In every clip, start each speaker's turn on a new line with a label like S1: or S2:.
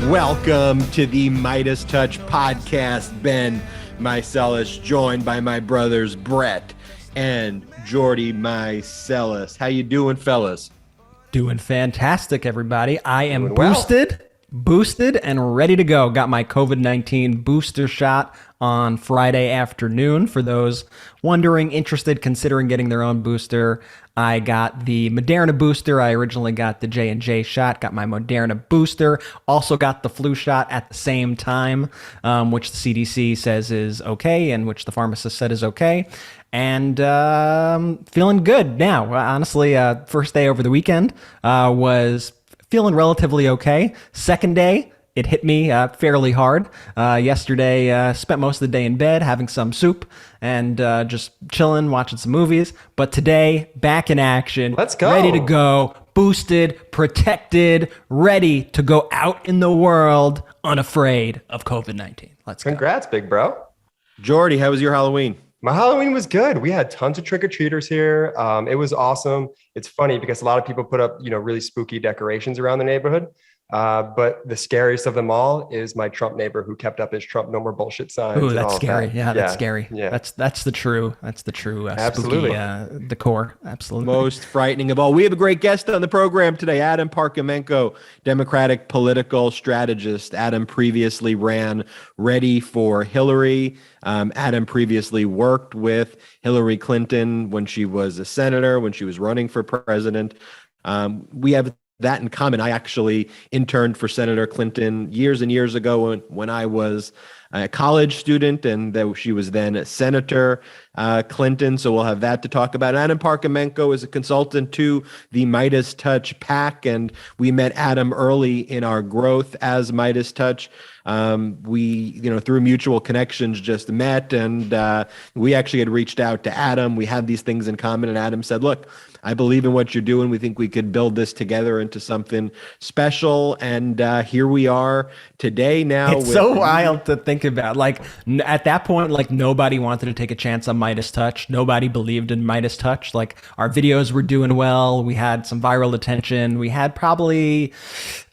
S1: Welcome to the MeidasTouch podcast. Ben Mycelis, joined by my brothers Brett and Jordy Mycelis. How you doing, fellas?
S2: Doing fantastic, everybody. I am
S1: Doing
S2: boosted and ready to go. Got my COVID-19 booster shot on Friday afternoon. For those wondering, interested, considering getting their own booster, I got the Moderna booster. I originally got the J&J shot, got my Moderna booster. Also got the flu shot at the same time, which the CDC says is okay and which the pharmacist said is okay. And feeling good now. Honestly, first day over the weekend was feeling relatively okay. Second day, it hit me fairly hard. Yesterday, spent most of the day in bed having some soup and just chilling, watching some movies. But today, back in action.
S3: Let's go.
S2: Ready to go, boosted, protected, ready to go out in the world, unafraid of COVID-19. Let's go.
S3: Congrats, big bro.
S1: Jordy, how was your Halloween?
S3: My Halloween was good. We had tons of trick-or-treaters here. It was awesome. It's funny because a lot of people put up, really spooky decorations around the neighborhood. But the scariest of them all is my Trump neighbor who kept up his Trump no more bullshit signs.
S2: Ooh, that's scary.
S3: That.
S2: Yeah, that's scary.
S3: Yeah.
S2: That's the true
S3: Absolutely.
S2: spooky decor. Absolutely.
S1: Most frightening of all. We have a great guest on the program today, Adam Parkhomenko, Democratic political strategist. Adam previously ran Ready for Hillary. Adam previously worked with Hillary Clinton when she was a senator, when she was running for president. We have that in common. I actually interned for Senator Clinton years and years ago when I was a college student, and she was then Senator Clinton. So we'll have that to talk about. Adam Parkhomenko is a consultant to the MeidasTouch PAC, and we met Adam early in our growth as MeidasTouch. We, through mutual connections, just met, and we actually had reached out to Adam. We had these things in common, and Adam said, "Look, I believe in what you're doing. We think we could build this together into something special." And here we are today now.
S2: It's so wild to think about. Like, at that point, like, nobody wanted to take a chance on MeidasTouch. Nobody believed in MeidasTouch. Like, our videos were doing well. We had some viral attention. We had probably,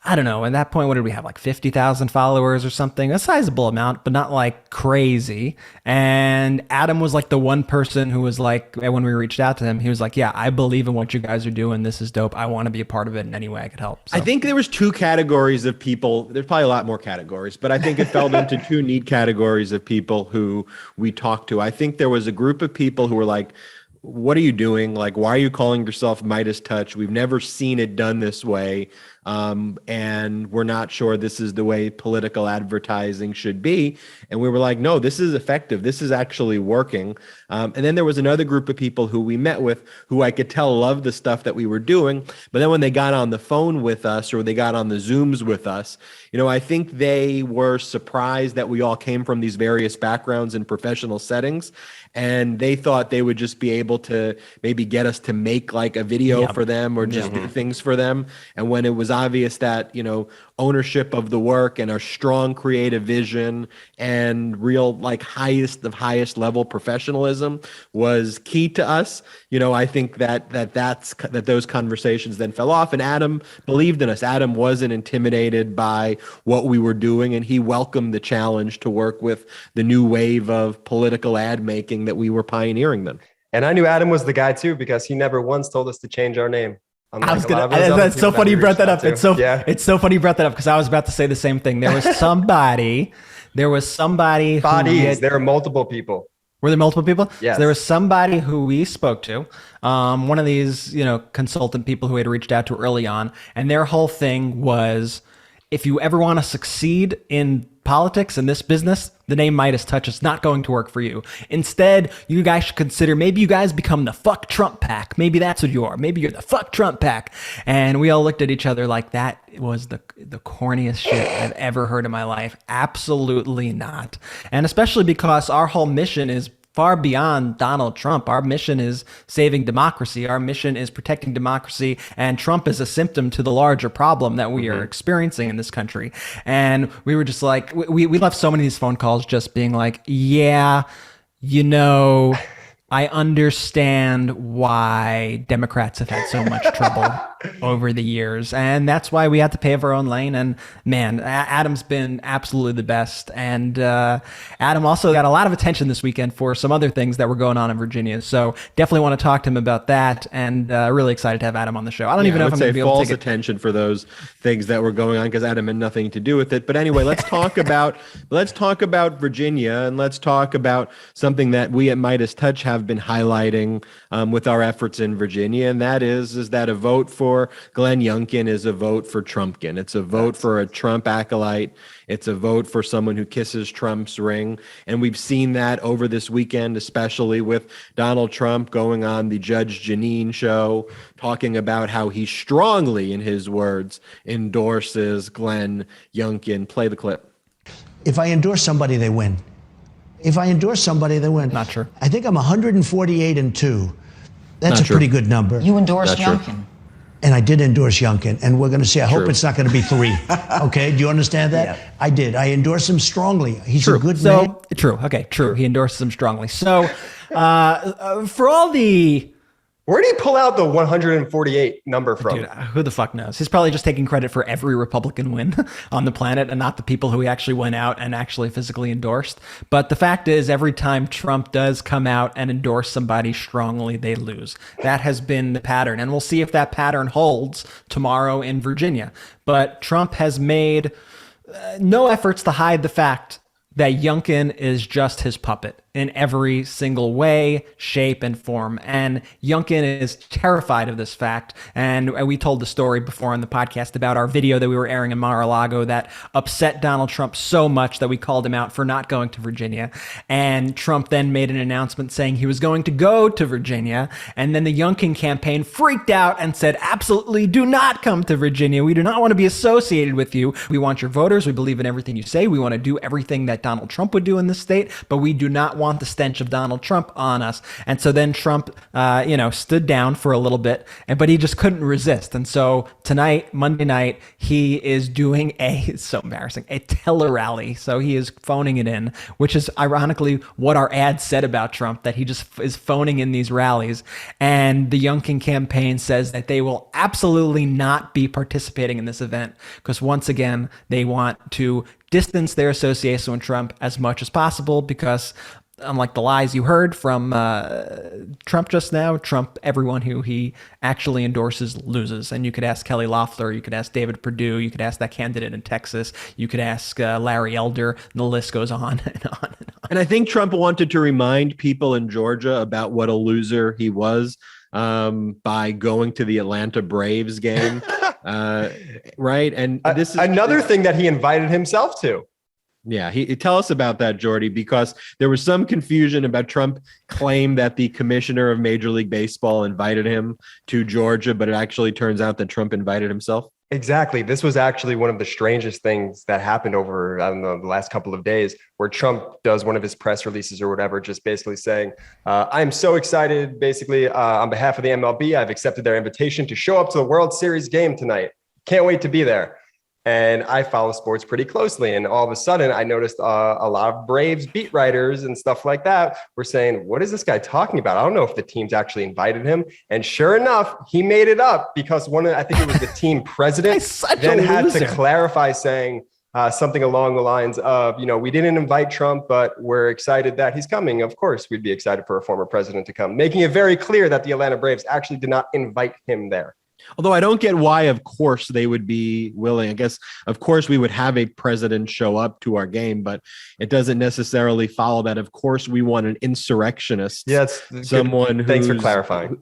S2: I don't know, at that point, what did we have, like 50,000 followers or something? A sizable amount, but not like crazy. And Adam was like the one person who was like, when we reached out to him, he was like, yeah, I believe in what you guys are doing. This is dope. I want to be a part of it in any way I could help. So.
S1: I think there was two categories of people. There's probably a lot more categories, but I think it fell into two neat categories of people who we talked to. I think there was a group of people who were like, what are you doing? Like, why are you calling yourself MeidasTouch? We've never seen it done this way. And we're not sure this is the way political advertising should be. And we were like, no, this is effective. This is actually working. And then there was another group of people who we met with who I could tell loved the stuff that we were doing. But then when they got on the phone with us or they got on the Zooms with us, I think they were surprised that we all came from these various backgrounds and professional settings. And they thought they would just be able to maybe get us to make like a video for them or just do things for them. And when it was obvious that, ownership of the work and a strong creative vision and real like highest level professionalism was key to us, I think that those conversations then fell off, and Adam believed in us. Adam wasn't intimidated by what we were doing, and he welcomed the challenge to work with the new wave of political ad making that we were pioneering then.
S3: And I knew Adam was the guy too, because he never once told us to change our name.
S2: That's so funny you brought that up. It's so funny you brought that up because I was about to say the same thing. There was somebody. There are multiple people. Were there multiple people?
S3: Yes.
S2: So there was somebody who we spoke to, one of these, consultant people who had reached out to early on, and their whole thing was, if you ever want to succeed in politics and this business, the name MeidasTouch is not going to work for you. Instead, you guys should consider, maybe you guys become the fuck Trump pack. Maybe that's what you are. Maybe you're the fuck Trump pack. And we all looked at each other like that was the corniest shit I've ever heard in my life. Absolutely not. And especially because our whole mission is far beyond Donald Trump. Our mission is saving democracy. Our mission is protecting democracy. And Trump is a symptom to the larger problem that we are experiencing in this country. And we were just like, we left so many of these phone calls just being like, yeah, I understand why Democrats have had so much trouble over the years, and that's why we had to pave our own lane. And man, Adam's been absolutely the best. And Adam also got a lot of attention this weekend for some other things that were going on in Virginia. So definitely want to talk to him about that. And really excited to have Adam on the show. I don't even know if I'm going to be able to take
S1: attention for those things that were going on because Adam had nothing to do with it. But anyway, let's talk about Virginia, and let's talk about something that we at MeidasTouch have been highlighting with our efforts in Virginia, and that is that a vote for Glenn Youngkin is a vote for Trumpkin. It's a vote for a Trump acolyte. It's a vote for someone who kisses Trump's ring. And we've seen that over this weekend, especially with Donald Trump going on the Judge Jeanine show, talking about how he strongly, in his words, endorses Glenn Youngkin. Play the clip.
S4: If I endorse somebody, they win. If I endorse somebody, they win.
S2: Not sure.
S4: I think I'm 148-2. That's
S1: Not
S4: a
S1: true.
S4: pretty good number.
S5: You endorsed
S1: Not
S5: Youngkin.
S4: And I did endorse Youngkin. And we're going to see, I hope it's not going to be 3. Okay? Do you understand that?
S5: Yeah.
S4: I did. I endorse him strongly. He's a good man.
S2: So true. Okay, true. He endorses him strongly. So for all the...
S3: Where did he pull out the 148 number from?
S2: Dude, who the fuck knows? He's probably just taking credit for every Republican win on the planet and not the people who he actually went out and actually physically endorsed. But the fact is, every time Trump does come out and endorse somebody strongly, they lose. That has been the pattern. And we'll see if that pattern holds tomorrow in Virginia. But Trump has made no efforts to hide the fact that Youngkin is just his puppet in every single way, shape, and form. And Youngkin is terrified of this fact. And we told the story before on the podcast about our video that we were airing in Mar-a-Lago that upset Donald Trump so much that we called him out for not going to Virginia. And Trump then made an announcement saying he was going to go to Virginia. And then the Youngkin campaign freaked out and said, absolutely do not come to Virginia. We do not want to be associated with you. We want your voters. We believe in everything you say. We want to do everything that Donald Trump would do in this state, but we do not want the stench of Donald Trump on us. And so then Trump, stood down for a little bit, but he just couldn't resist. And so tonight, Monday night, he is doing it's so embarrassing, a tele-rally. So he is phoning it in, which is ironically what our ad said about Trump, that he just is phoning in these rallies. And the Youngkin campaign says that they will absolutely not be participating in this event because once again, they want to distance their association with Trump as much as possible because unlike the lies you heard from Trump just now, Trump, everyone who he actually endorses loses. And you could ask Kelly Loeffler, you could ask David Perdue, you could ask that candidate in Texas, you could ask Larry Elder, and the list goes on and on and on.
S1: And I think Trump wanted to remind people in Georgia about what a loser he was by going to the Atlanta Braves game. Right. And this is
S3: another thing that he invited himself to.
S1: Yeah, tell us about that, Jordy, because there was some confusion about Trump claimed that the commissioner of Major League Baseball invited him to Georgia, but it actually turns out that Trump invited himself.
S3: Exactly. This was actually one of the strangest things that happened over, I don't know, the last couple of days, where Trump does one of his press releases or whatever, just basically saying, I'm so excited, basically, on behalf of the MLB, I've accepted their invitation to show up to the World Series game tonight. Can't wait to be there. And I follow sports pretty closely. And all of a sudden, I noticed a lot of Braves beat writers and stuff like that were saying, what is this guy talking about? I don't know if the teams actually invited him. And sure enough, he made it up because I think it was the team president, then had to clarify saying something along the lines of, we didn't invite Trump, but we're excited that he's coming. Of course, we'd be excited for a former president to come, making it very clear that the Atlanta Braves actually did not invite him there.
S1: Although I don't get why, of course, they would be willing. I guess, of course, we would have a president show up to our game, but it doesn't necessarily follow that, of course, we want an insurrectionist.
S3: Yeah, someone who's... Thanks for clarifying.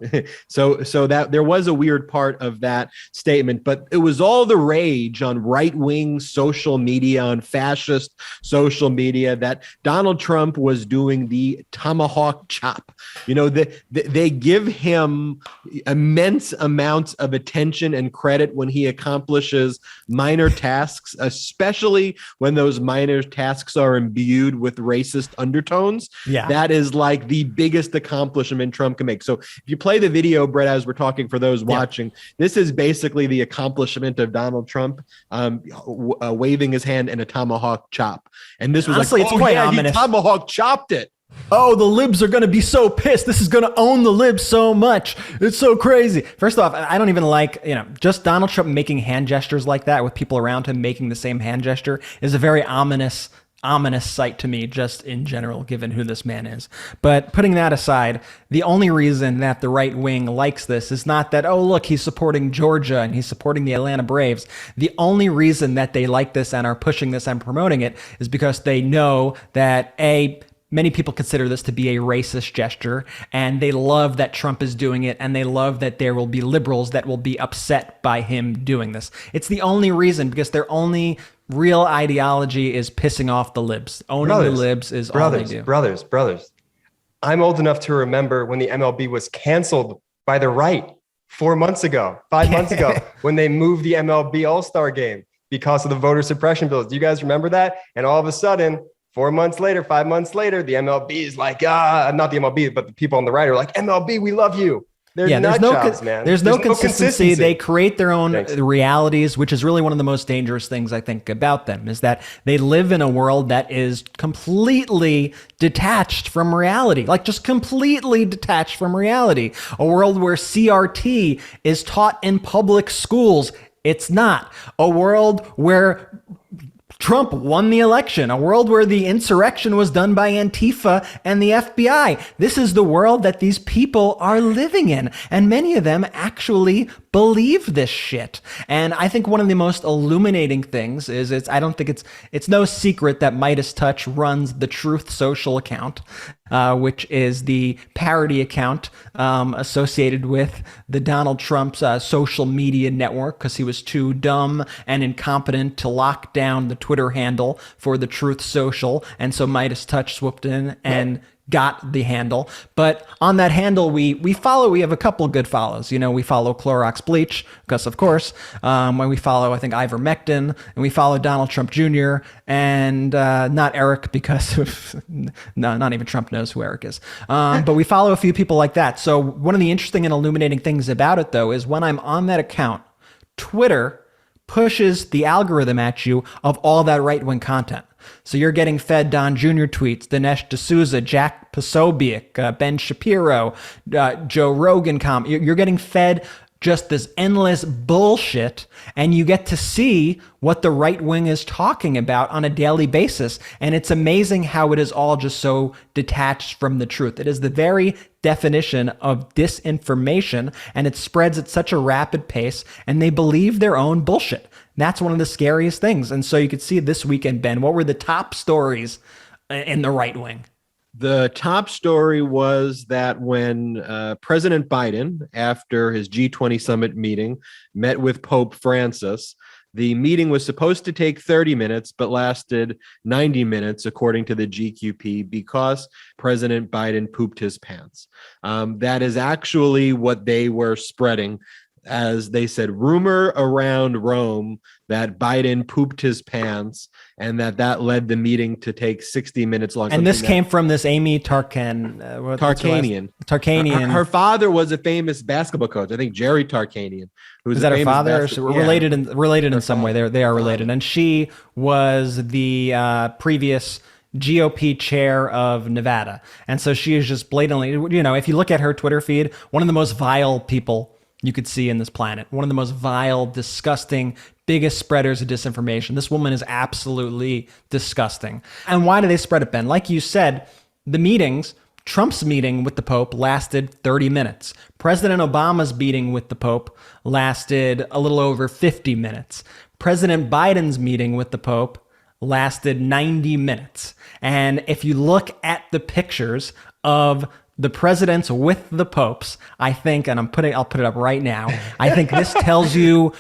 S1: So that there was a weird part of that statement, but it was all the rage on right-wing social media, on fascist social media, that Donald Trump was doing the tomahawk chop. They give him immense amounts of attention and credit when he accomplishes minor tasks, especially when those minor tasks are imbued with racist undertones.
S2: Yeah.
S1: That is like the biggest accomplishment Trump can make. So if you play the video, Brett, as we're talking for those watching, this is basically the accomplishment of Donald Trump waving his hand in a tomahawk chop. And this was
S2: honestly,
S1: like,
S2: it's quite ominous.
S1: He tomahawk chopped it.
S2: Oh, the libs are going to be so pissed. This is going to own the libs so much. It's so crazy. First off, I don't even like, just Donald Trump making hand gestures like that with people around him making the same hand gesture is a very ominous sight to me, just in general, given who this man is. But putting that aside, the only reason that the right wing likes this is not that, oh, look, he's supporting Georgia and he's supporting the Atlanta Braves. The only reason that they like this and are pushing this and promoting it is because they know that, many people consider this to be a racist gesture, and they love that Trump is doing it, and they love that there will be liberals that will be upset by him doing this. It's the only reason, because their only real ideology is pissing off the libs. Owning the libs is all they do.
S3: Brothers. I'm old enough to remember when the MLB was canceled by the right 5 months ago, when they moved the MLB All-Star game because of the voter suppression bills. Do you guys remember that? And all of a sudden, 5 months later, the MLB is like, not the MLB, but the people on the right are like, MLB, we love you. They're nut jobs, man.
S2: There's no consistency. They create their own realities, which is really one of the most dangerous things I think about them, is that they live in a world that is completely detached from reality, like just completely detached from reality. A world where CRT is taught in public schools. It's not. A world where Trump won the election, a world where the insurrection was done by Antifa and the FBI. This is the world that these people are living in. And many of them actually believe this shit. And I think one of the most illuminating things is it's no secret that MeidasTouch runs the Truth Social account, which is the parody account associated with the Donald Trump's social media network, because he was too dumb and incompetent to lock down the Twitter handle for the Truth Social. And so MeidasTouch swooped in and got the handle. But on that handle, we have a couple good follows. We follow Clorox Bleach, because of course, when we follow, I think, ivermectin, and we follow Donald Trump Jr. and not Eric, because no, not even Trump knows who Eric is. But we follow a few people like that. So one of the interesting and illuminating things about it, though, is when I'm on that account, Twitter pushes the algorithm at you of all that right-wing content. So you're getting fed Don Jr. tweets, Dinesh D'Souza, Jack Posobiec, Ben Shapiro, Joe Rogan You're getting fed just this endless bullshit, and you get to see what the right wing is talking about on a daily basis. And it's amazing how it is all just so detached from the truth. It is the very definition of disinformation, and it spreads at such a rapid pace, and they believe their own bullshit. That's one of the scariest things. And so you could see this weekend, Ben, what were the top stories in the right wing?
S1: The top story was that when President Biden, after his G20 summit meeting, met with Pope Francis, the meeting was supposed to take 30 minutes, but lasted 90 minutes, according to the GQP, because President Biden pooped his pants. That is actually what they were spreading. As they said, rumor around Rome that Biden pooped his pants, and that led the meeting to take 60 minutes long.
S2: And this came from this Amy Tarkanian.
S1: Her father was a famous basketball coach. I think Jerry Tarkanian.
S2: Is that her father? Related in some way. They are related. And she was the previous GOP chair of Nevada. And so she is just blatantly, if you look at her Twitter feed, one of the most vile people you could see in this planet. One of the most vile, disgusting, biggest spreaders of disinformation. This woman is absolutely disgusting. And why do they spread it, Ben? Like you said, the meetings, Trump's meeting with the Pope lasted 30 minutes. President Obama's meeting with the Pope lasted a little over 50 minutes. President Biden's meeting with the Pope lasted 90 minutes. And if you look at the pictures of the presidents with the popes, I think, and I'll put it up right now, I think this tells you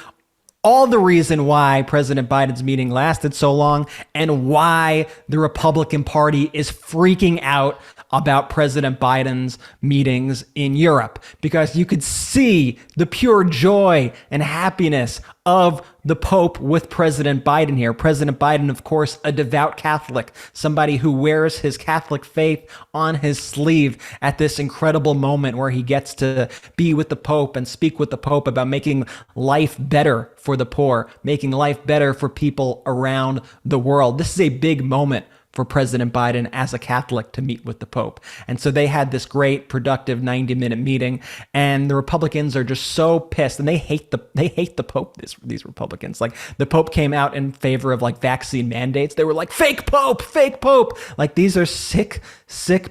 S2: all the reason why President Biden's meeting lasted so long and why the Republican Party is freaking out about President Biden's meetings in Europe, because you could see the pure joy and happiness of the Pope with President Biden here. President Biden, of course, a devout Catholic, somebody who wears his Catholic faith on his sleeve at this incredible moment where he gets to be with the Pope and speak with the Pope about making life better for the poor, making life better for people around the world. This is a big moment for President Biden as a Catholic to meet with the Pope. And so they had this great productive 90-minute meeting, and the Republicans are just so pissed, and they hate the Pope, these Republicans. Like, the Pope came out in favor of like vaccine mandates. They were like, fake Pope. Like, these are sick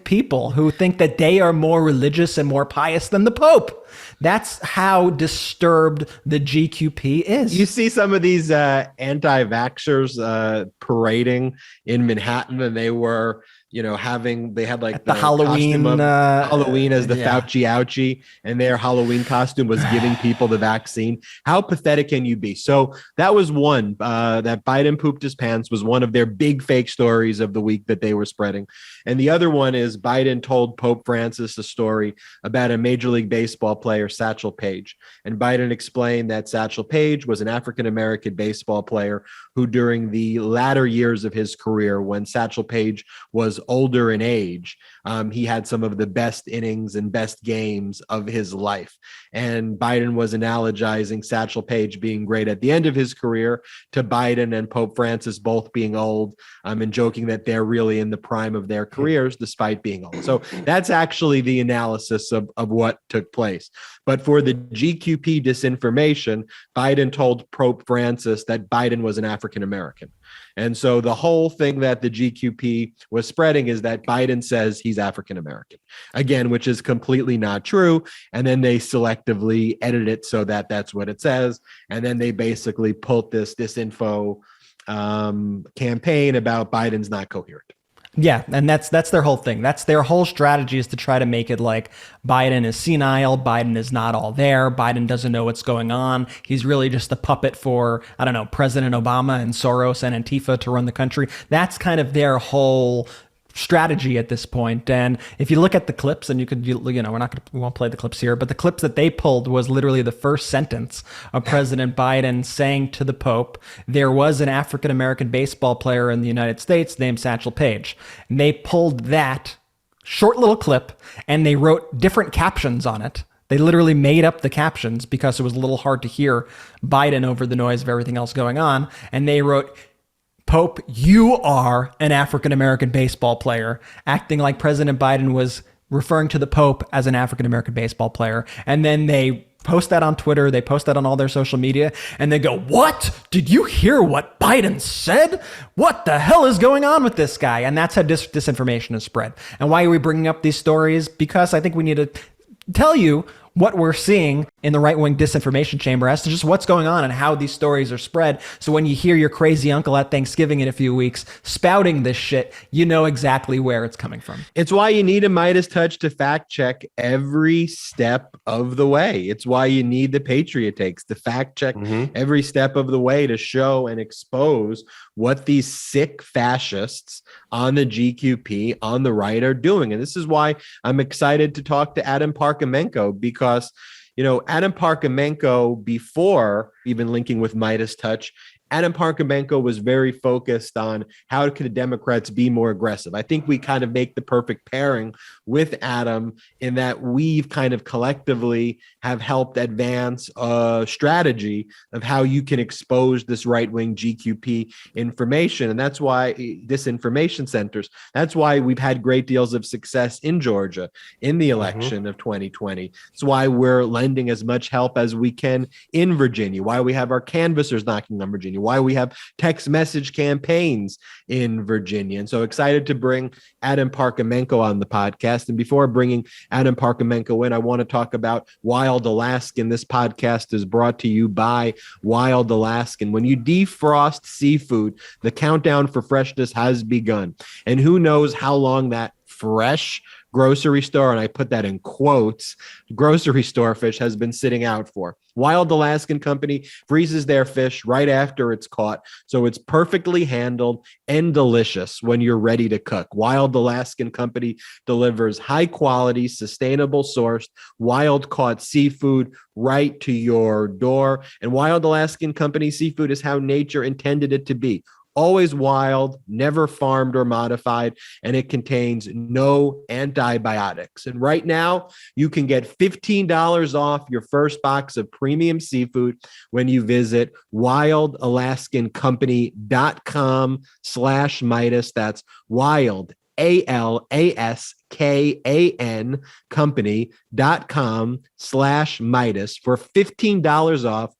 S2: people who think that they are more religious and more pious than the Pope. That's how disturbed the GQP is.
S1: You see some of these anti-vaxxers parading in Manhattan, and they were, they had like
S2: the Halloween
S1: Halloween as the Fauci ouchie, and their Halloween costume was giving people the vaccine. How pathetic can you be? So that was one, that Biden pooped his pants was one of their big fake stories of the week that they were spreading. And the other one is Biden told Pope Francis a story about a Major League Baseball player, Satchel Paige. And Biden explained that Satchel Paige was an African-American baseball player who, during the latter years of his career, when Satchel Paige was older in age, he had some of the best innings and best games of his life. And Biden was analogizing Satchel Paige being great at the end of his career to Biden and Pope Francis both being old, and joking that they're really in the prime of their careers despite being old. So that's actually the analysis of what took place. But for the GQP disinformation, Biden told Pope Francis that Biden was an African-American. And so the whole thing that the GQP was spreading is that Biden says he's African-American, again, which is completely not true. And then they selectively edit it so that that's what it says. And then they basically pulled this disinfo campaign about Biden's not coherent.
S2: Yeah, and that's their whole thing. That's their whole strategy, is to try to make it like Biden is senile, Biden is not all there, Biden doesn't know what's going on. He's really just a puppet for, I don't know, President Obama and Soros and Antifa to run the country. That's kind of their whole strategy at this point. And if you look at the clips, and we won't play the clips here, but the clips that they pulled was literally the first sentence of President Biden saying to the Pope, there was an African-American baseball player in the United States named Satchel Paige. And they pulled that short little clip and they wrote different captions on it. They literally made up the captions because it was a little hard to hear Biden over the noise of everything else going on. And they wrote, Pope, you are an African-American baseball player, acting like President Biden was referring to the Pope as an African-American baseball player. And then they post that on Twitter, they post that on all their social media, and they go, what? Did you hear what Biden said? What the hell is going on with this guy? And that's how disinformation is spread. And why are we bringing up these stories? Because I think we need to tell you what we're seeing in the right-wing disinformation chamber as to just what's going on and how these stories are spread. So when you hear your crazy uncle at Thanksgiving in a few weeks spouting this shit, you know exactly where it's coming from.
S1: It's why you need a MeidasTouch to fact check every step of the way. It's why you need the Patriot Takes to fact check every step of the way to show and expose what these sick fascists on the GQP, on the right, are doing. And this is why I'm excited to talk to Adam Parkhomenko, because Adam Parkhomenko, before even linking with MeidasTouch, Adam Parkhomenko was very focused on how could the Democrats be more aggressive. I think we kind of make the perfect pairing with Adam in that we've kind of collectively have helped advance a strategy of how you can expose this right-wing GQP information. And that's why disinformation centers, that's why we've had great deals of success in Georgia in the election of 2020. It's why we're lending as much help as we can in Virginia, why we have our canvassers knocking on Virginia, why we have text message campaigns in Virginia. And so excited to bring Adam Parkhomenko on the podcast. And before bringing Adam Parkhomenko in, I want to talk about Wild Alaskan. This podcast is brought to you by Wild Alaskan. When you defrost seafood, the countdown for freshness has begun. And who knows how long that fresh grocery store, and I put that in quotes, grocery store fish has been sitting out for. Wild Alaskan Company freezes their fish right after it's caught, so it's perfectly handled and delicious when you're ready to cook. Wild Alaskan Company delivers high quality, sustainable sourced, wild caught seafood right to your door. And Wild Alaskan Company seafood is how nature intended it to be. always wild, never farmed or modified, and it contains no antibiotics. And right now, you can get $15 off your first box of premium seafood when you visit wildalaskancompany.com/Meidas. That's wild, ALASKAN company.com/Meidas for $15 off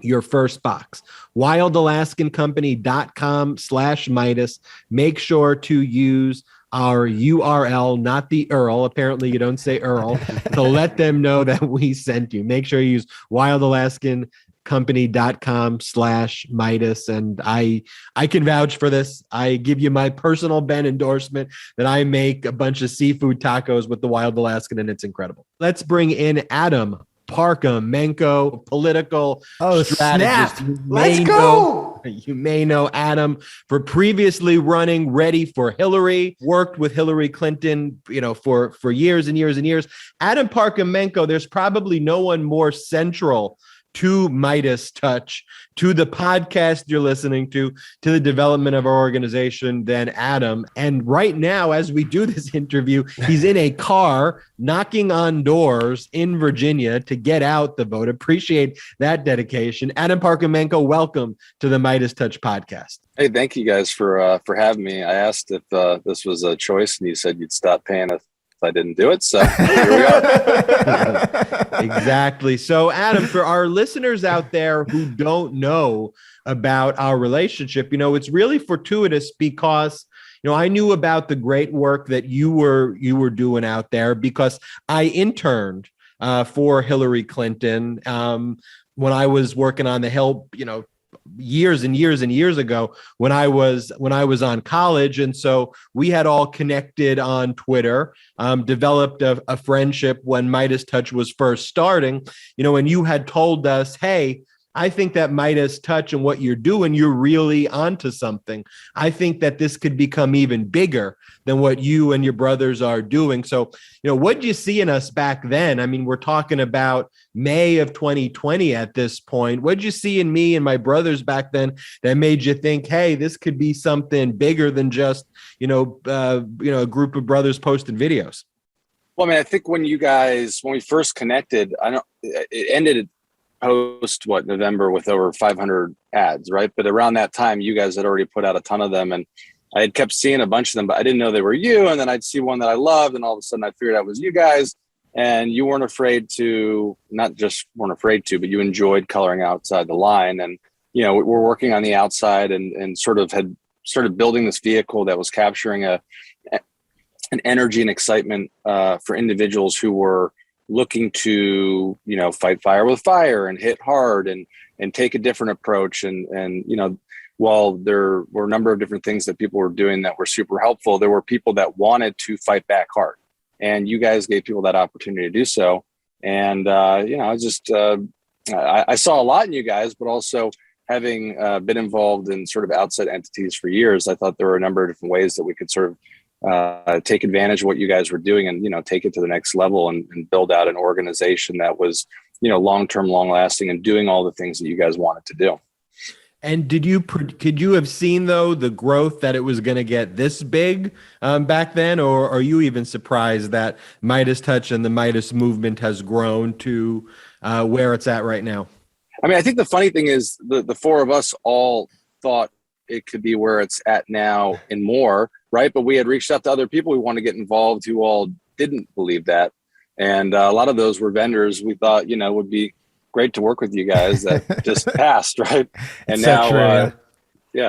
S1: your first box. wildalaskancompany.com/Meidas. Make sure to use our URL, not the Earl. Apparently you don't say Earl, to let them know that we sent you. Make sure you use wildalaskancompany.com/Meidas. And I can vouch for this. I give you my personal Ben endorsement that I make a bunch of seafood tacos with the Wild Alaskan, and it's incredible. Let's bring in Adam Parkhomenko, political strategist.
S3: Let's go.
S1: You may know Adam for previously running Ready for Hillary, worked with Hillary Clinton, for years and years and years. Adam Parkhomenko, there's probably no one more central to MeidasTouch, to the podcast you're listening to the development of our organization than Adam. And right now, as we do this interview, he's in a car knocking on doors in Virginia to get out the vote. Appreciate that dedication. Adam Parkhomenko, welcome to the MeidasTouch podcast.
S5: Hey, thank you guys for having me. I asked if this was a choice, and you said you'd stop paying if I didn't do it. So here we are.
S1: Exactly. So, Adam, for our listeners out there who don't know about our relationship, it's really fortuitous because I knew about the great work that you were doing out there because I interned for Hillary Clinton when I was working on the Hill, years and years and years ago when I was on college. And so we had all connected on Twitter, developed a friendship when MeidasTouch was first starting, and you had told us, hey, I think that MeidasTouch and what you're doing, you're really onto something. I think that this could become even bigger than what you and your brothers are doing. So, what did you see in us back then? I mean, we're talking about May of 2020 at this point. What did you see in me and my brothers back then that made you think, hey, this could be something bigger than just, a group of brothers posting videos?
S5: Well, I mean, I think when we first connected, it ended post November with over 500 ads, right? But around that time, you guys had already put out a ton of them, and I had kept seeing a bunch of them, but I didn't know they were you. And then I'd see one that I loved, and all of a sudden I figured out it was you guys. And you weren't afraid to, but you enjoyed coloring outside the line. And we're working on the outside, and sort of had started building this vehicle that was capturing an energy and excitement for individuals who were looking to, fight fire with fire and hit hard and take a different approach. And while there were a number of different things that people were doing that were super helpful, there were people that wanted to fight back hard. And you guys gave people that opportunity to do so. And, I saw a lot in you guys, but also having been involved in sort of outside entities for years, I thought there were a number of different ways that we could sort of take advantage of what you guys were doing and, take it to the next level and build out an organization that was, long-term, long-lasting and doing all the things that you guys wanted to do.
S1: And could you have seen, though, the growth that it was going to get this big back then? Or are you even surprised that MeidasTouch and the Meidas movement has grown to where it's at right now?
S5: I mean, I think the funny thing is the four of us all thought it could be where it's at now and more, right? But we had reached out to other people we want to get involved who all didn't believe that. And a lot of those were vendors we thought, would be great to work with you guys that just passed, right? And now,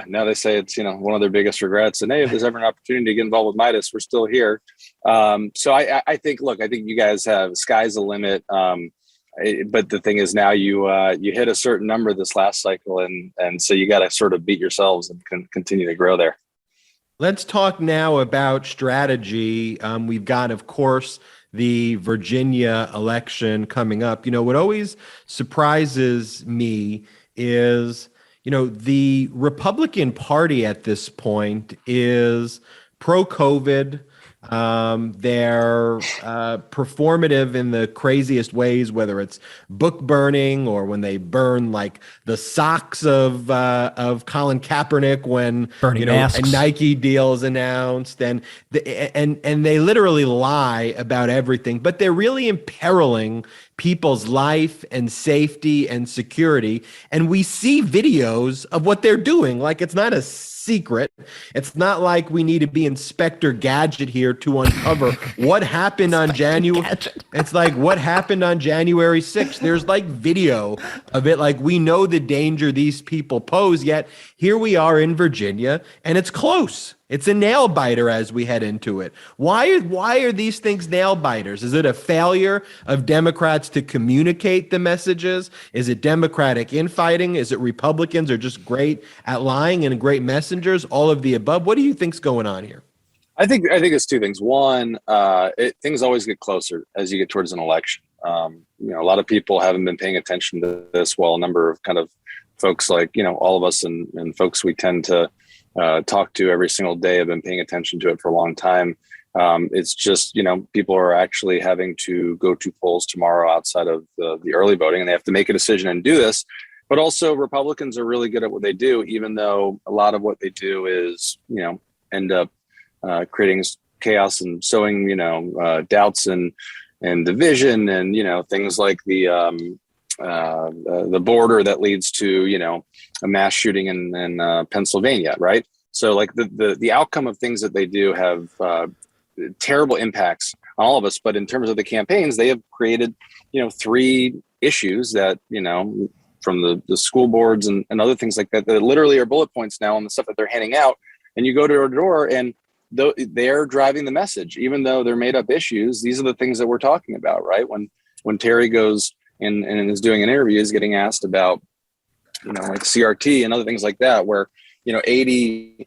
S5: now they say it's, one of their biggest regrets. And hey, if there's ever an opportunity to get involved with Meidas, we're still here. So I think you guys have sky's the limit. But the thing is now you hit a certain number this last cycle. And so you got to sort of beat yourselves and continue to grow there.
S1: Let's talk now about strategy. We've got, of course, the Virginia election coming up. What always surprises me is, the Republican Party at this point is pro-COVID. They're performative in the craziest ways, whether it's book burning or when they burn like the socks of Colin Kaepernick when
S2: Burning
S1: you know
S2: masks.
S1: a Nike deal is announced, and they literally lie about everything, but they're really imperiling people's life and safety and security. And we see videos of what they're doing. Like, it's not a secret. It's not like we need to be Inspector Gadget here to uncover what happened on January. It's like what happened on January 6th. There's like video of it. Like, we know the danger these people pose, yet here we are in Virginia and it's close. It's a nail biter as we head into it. Why are these things nail biters? Is it a failure of Democrats to communicate the messages? Is it Democratic infighting? Is it Republicans are just great at lying and great messengers? All of the above. What do you think's going on here?
S5: I think it's two things. One, things always get closer as you get towards an election. A lot of people haven't been paying attention to this, while a number of kind of folks like, all of us and folks we tend to talk to every single day have been paying attention to it for a long time. It's just, people are actually having to go to polls tomorrow outside of the early voting, and they have to make a decision and do this. But also Republicans are really good at what they do, even though a lot of what they do is, end up creating chaos and sowing, doubts and division and, things like the border that leads to, a mass shooting in Pennsylvania, right? So like the outcome of things that they do have terrible impacts on all of us. But in terms of the campaigns, they have created, 3 issues that, from the school boards and other things like that literally are bullet points now on the stuff that they're handing out. And you go door to door and they're driving the message, even though they're made up issues. These are the things that we're talking about, right? When Terry goes and is doing an interview, is getting asked about, like CRT and other things like that, where, 80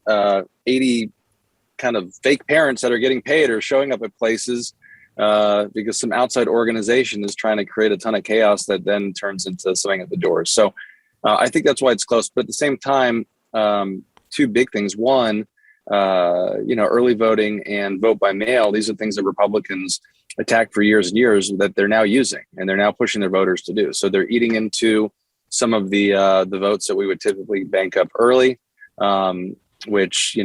S5: kind of fake parents that are getting paid are showing up at places because some outside organization is trying to create a ton of chaos that then turns into something at the doors. So I think that's why it's close. But at the same time, 2 big things. One, early voting and vote by mail. These are things that Republicans attacked for years and years that they're now using, and they're now pushing their voters to do. So they're eating into some of the votes that we would typically bank up early, which,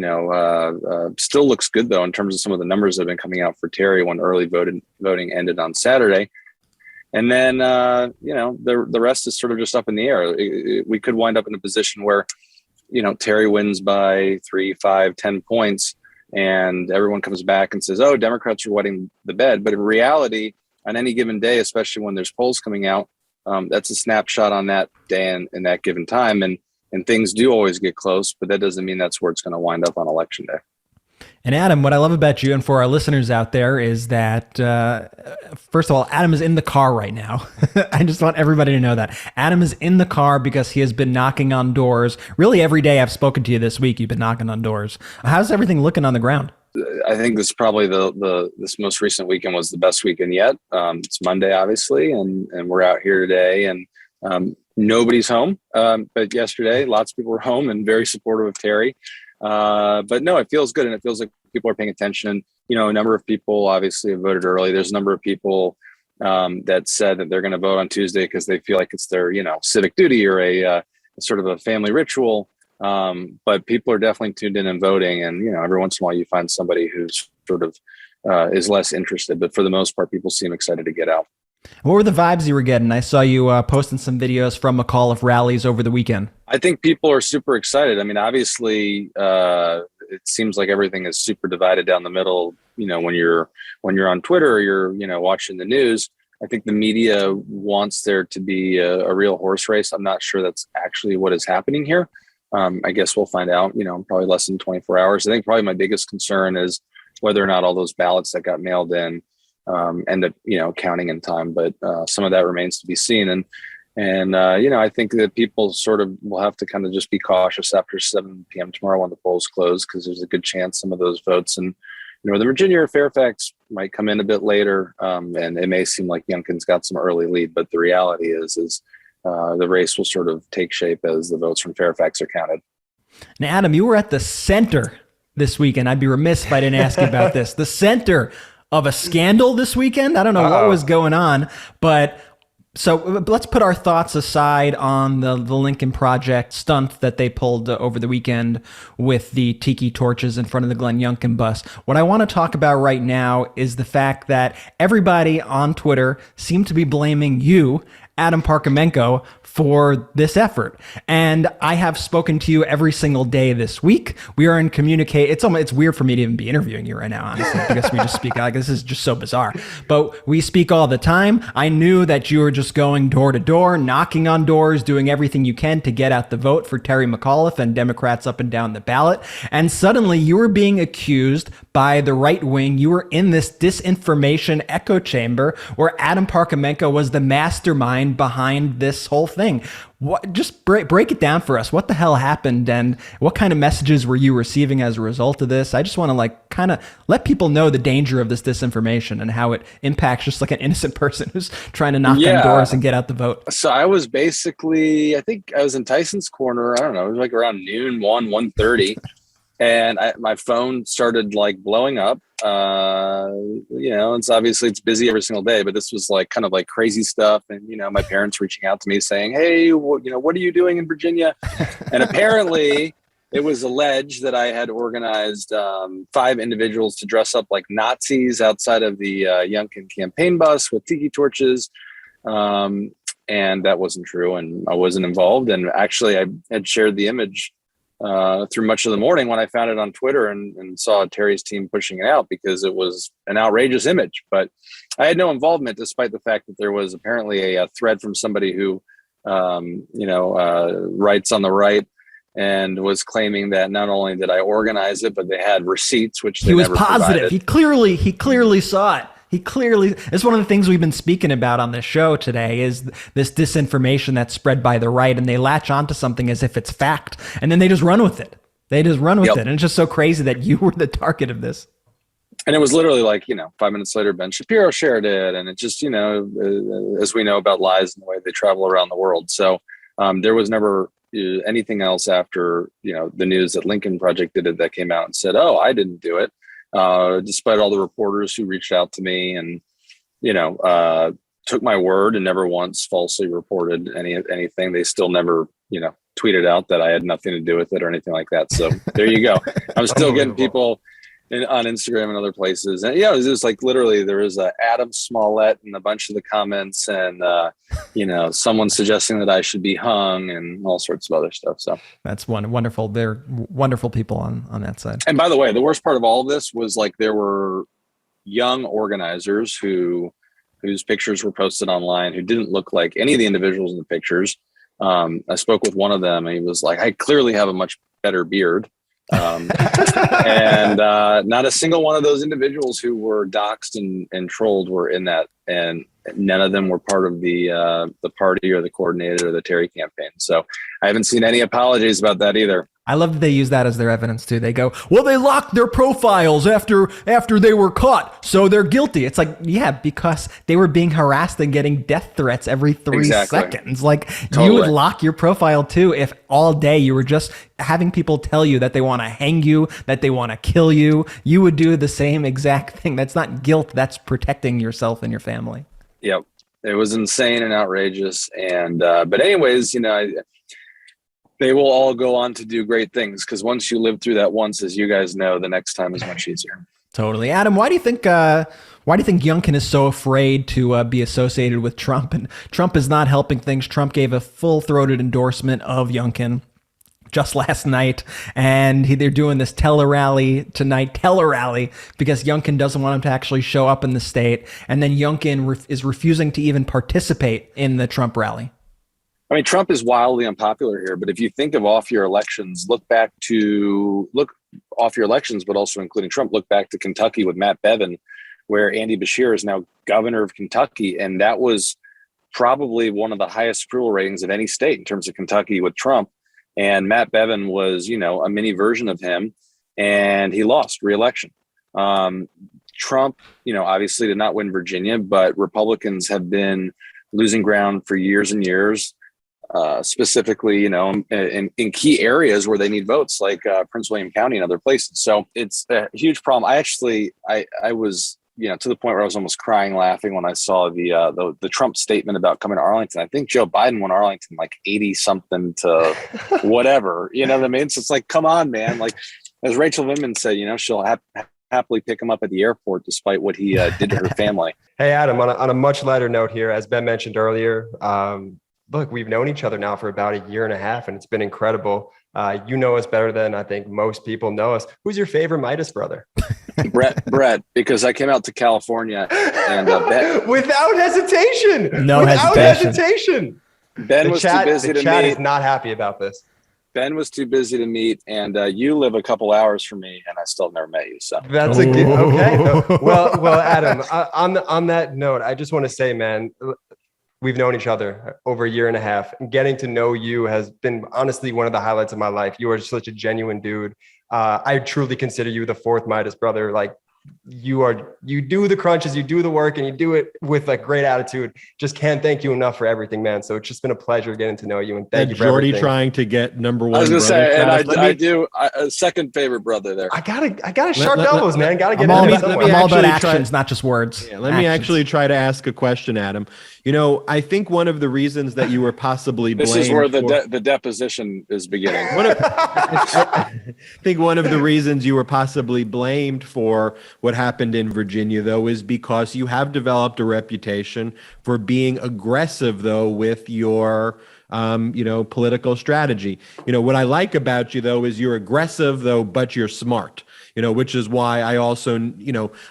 S5: still looks good, though, in terms of some of the numbers that have been coming out for Terry when early voting ended on Saturday. And then, the rest is sort of just up in the air. We could wind up in a position where, Terry wins by 3, 5, 10 points, and everyone comes back and says, oh, Democrats are wetting the bed. But in reality, on any given day, especially when there's polls coming out, that's a snapshot on that day and that given time. And things do always get close, but that doesn't mean that's where it's going to wind up on election day.
S2: And Adam, what I love about you and for our listeners out there is that, first of all, Adam is in the car right now. I just want everybody to know that. Adam is in the car because he has been knocking on doors. Really, every day I've spoken to you this week, you've been knocking on doors. How's everything looking on the ground?
S5: I think this probably this most recent weekend was the best weekend yet. It's Monday, obviously, and we're out here today, and nobody's home. But yesterday, lots of people were home and very supportive of Terry. But no, it feels good, and it feels like people are paying attention. A number of people obviously have voted early. There's a number of people that said that they're going to vote on Tuesday because they feel like it's their civic duty or a sort of a family ritual. But people are definitely tuned in and voting, and every once in a while you find somebody who's sort of is less interested. But for the most part, people seem excited to get out.
S2: What were the vibes you were getting? I saw you posting some videos from McAuliffe rallies over the weekend. I
S5: think people are super excited. I mean, obviously, it seems like everything is super divided down the middle. When you're on Twitter or you're watching the news, I think the media wants there to be a real horse race. I'm not sure that's actually what is happening here. I guess we'll find out. Probably less than 24 hours. I think probably my biggest concern is whether or not all those ballots that got mailed in end up, counting in time, but some of that remains to be seen. And I think that people sort of will have to kind of just be cautious after 7 p.m. tomorrow when the polls close, because there's a good chance some of those votes in Northern Virginia or Fairfax might come in a bit later. And it may seem like Youngkin's got some early lead, but the reality is the race will sort of take shape as the votes from Fairfax are counted.
S2: Now, Adam, you were at the center this weekend. I'd be remiss if I didn't ask you about this. The center of a scandal this weekend. I don't know what was going on, but so let's put our thoughts aside on the Lincoln Project stunt that they pulled over the weekend with the tiki torches in front of the Glenn Youngkin bus. What I want to talk about right now is the fact that everybody on Twitter seemed to be blaming you, Adam Parkhomenko, for this effort. And I have spoken to you every single day this week. We are in communicate. It's weird for me to even be interviewing you right now, honestly, because we just speak. Like, this is just so bizarre. But we speak all the time. I knew that you were just going door to door, knocking on doors, doing everything you can to get out the vote for Terry McAuliffe and Democrats up and down the ballot. And suddenly you were being accused by the right wing. You were in this disinformation echo chamber where Adam Parkhomenko was the mastermind behind this whole thing. What, just break it down for us. What the hell happened, and what kind of messages were you receiving as a result of this? I just want to kind of let people know the danger of this disinformation and how it impacts just like an innocent person who's trying to knock on doors and get out the vote.
S5: So I was basically, I think I was in Tyson's corner. I don't know, it was like around noon, 1:30. And my phone started like blowing up. It's obviously it's busy every single day, but this was like kind of like crazy stuff. And, my parents reaching out to me saying, hey, what are you doing in Virginia? And apparently it was alleged that I had organized 5 individuals to dress up like Nazis outside of the Youngkin campaign bus with tiki torches. And that wasn't true. And I wasn't involved. And actually I had shared the image through much of the morning when I found it on Twitter and saw Terry's team pushing it out because it was an outrageous image. But I had no involvement, despite the fact that there was apparently a thread from somebody who, writes on the right and was claiming that not only did I organize it, but they had receipts, which they never provided.
S2: He clearly saw it. It's one of the things we've been speaking about on this show today is this disinformation that's spread by the right, and they latch onto something as if it's fact, and then they just run with it. it. And it's just so crazy that you were the target of this.
S5: And it was literally like, 5 minutes later, Ben Shapiro shared it. And it just, as we know about lies and the way they travel around the world. So there was never anything else after, the news that Lincoln Project did it that came out and said, oh, I didn't do it. Despite all the reporters who reached out to me and, took my word and never once falsely reported anything. They still never, tweeted out that I had nothing to do with it or anything like that. So there you go. I'm still getting people on Instagram and other places. And it was just like literally there was Adam Smollett in a bunch of the comments and, someone suggesting that I should be hung and all sorts of other stuff. So
S2: that's wonderful. They're wonderful people on that side.
S5: And by the way, the worst part of all of this was like there were young organizers whose pictures were posted online who didn't look like any of the individuals in the pictures. I spoke with one of them and he was like, I clearly have a much better beard. And not a single one of those individuals who were doxxed and trolled were in that, and none of them were part of the party or the coordinator or the Terry campaign. So I haven't seen any apologies about that either.
S2: I love that they use that as their evidence too. They go, well, they locked their profiles after they were caught, so they're guilty. It's like, yeah, because they were being harassed and getting death threats every 3 seconds. Like totally. You would lock your profile too if all day you were just having people tell you that they want to hang you, that they want to kill you. You would do the same exact thing. That's not guilt. That's protecting yourself and your family.
S5: Yep. It was insane and outrageous. And, but anyways, they will all go on to do great things because once you live through that once, as you guys know, the next time is much easier.
S2: Totally. Adam, why do you think Youngkin is so afraid to be associated with Trump? And Trump is not helping things. Trump gave a full-throated endorsement of Youngkin just last night, and they're doing this tele-rally because Youngkin doesn't want him to actually show up in the state, and then Youngkin is refusing to even participate in the Trump rally.
S5: I mean, Trump is wildly unpopular here, but if you think of off-year elections, look off-year elections, but also including Trump, look back to Kentucky with Matt Bevin, where Andy Beshear is now governor of Kentucky, and that was probably one of the highest approval ratings of any state in terms of Kentucky with Trump. And Matt Bevin was, a mini version of him, and he lost re-election. Trump, obviously did not win Virginia, but Republicans have been losing ground for years and years. specifically, in key areas where they need votes, like Prince William County and other places. So it's a huge problem. I was, to the point where I was almost crying laughing when I saw the Trump statement about coming to Arlington. I think Joe Biden won Arlington like 80 something to whatever, you know what I mean? So it's like, come on, man. Like, as Rachel Vindman said, she'll happily pick him up at the airport despite what he did to her family.
S3: Hey, Adam, on a much lighter note here, as Ben mentioned earlier, look, we've known each other now for about a year and a half, and it's been incredible. You know us better than I think most people know us. Who's your favorite Meidas brother?
S5: Brett, because I came out to California and
S3: without hesitation.
S2: Without
S3: hesitation.
S5: Ben was too busy to meet.
S3: The chat is not happy about this.
S5: Ben was too busy to meet, and you live a couple hours from me, and I still have never met you. So
S3: that's okay. Well, Adam. On that note, I just want to say, man, we've known each other over a year and a half, and getting to know you has been honestly one of the highlights of my life. You are such a genuine dude. I truly consider you the fourth Meidas brother. Like, you do the crunches, you do the work, and you do it with a great attitude. Just can't thank you enough for everything, man. So it's just been a pleasure getting to know you, and thank you for
S1: Jordy
S3: everything.
S1: Trying to get number one.
S5: I was gonna say, and I do
S3: a
S5: second favorite brother there.
S3: I gotta sharp elbows, man. Gotta get
S2: I'm
S3: in
S2: all,
S3: there
S2: I'm all about
S1: actually
S2: actions, not just words.
S1: Yeah, let me actually try to ask a question, Adam. I think one of the reasons that you were possibly blamed.
S5: This is where the deposition is beginning.
S1: I think one of the reasons you were possibly blamed for what happened in Virginia, though, is because you have developed a reputation for being aggressive, though, with your political strategy. What I like about you, though, is you're aggressive, though, but you're smart. Which is why I also,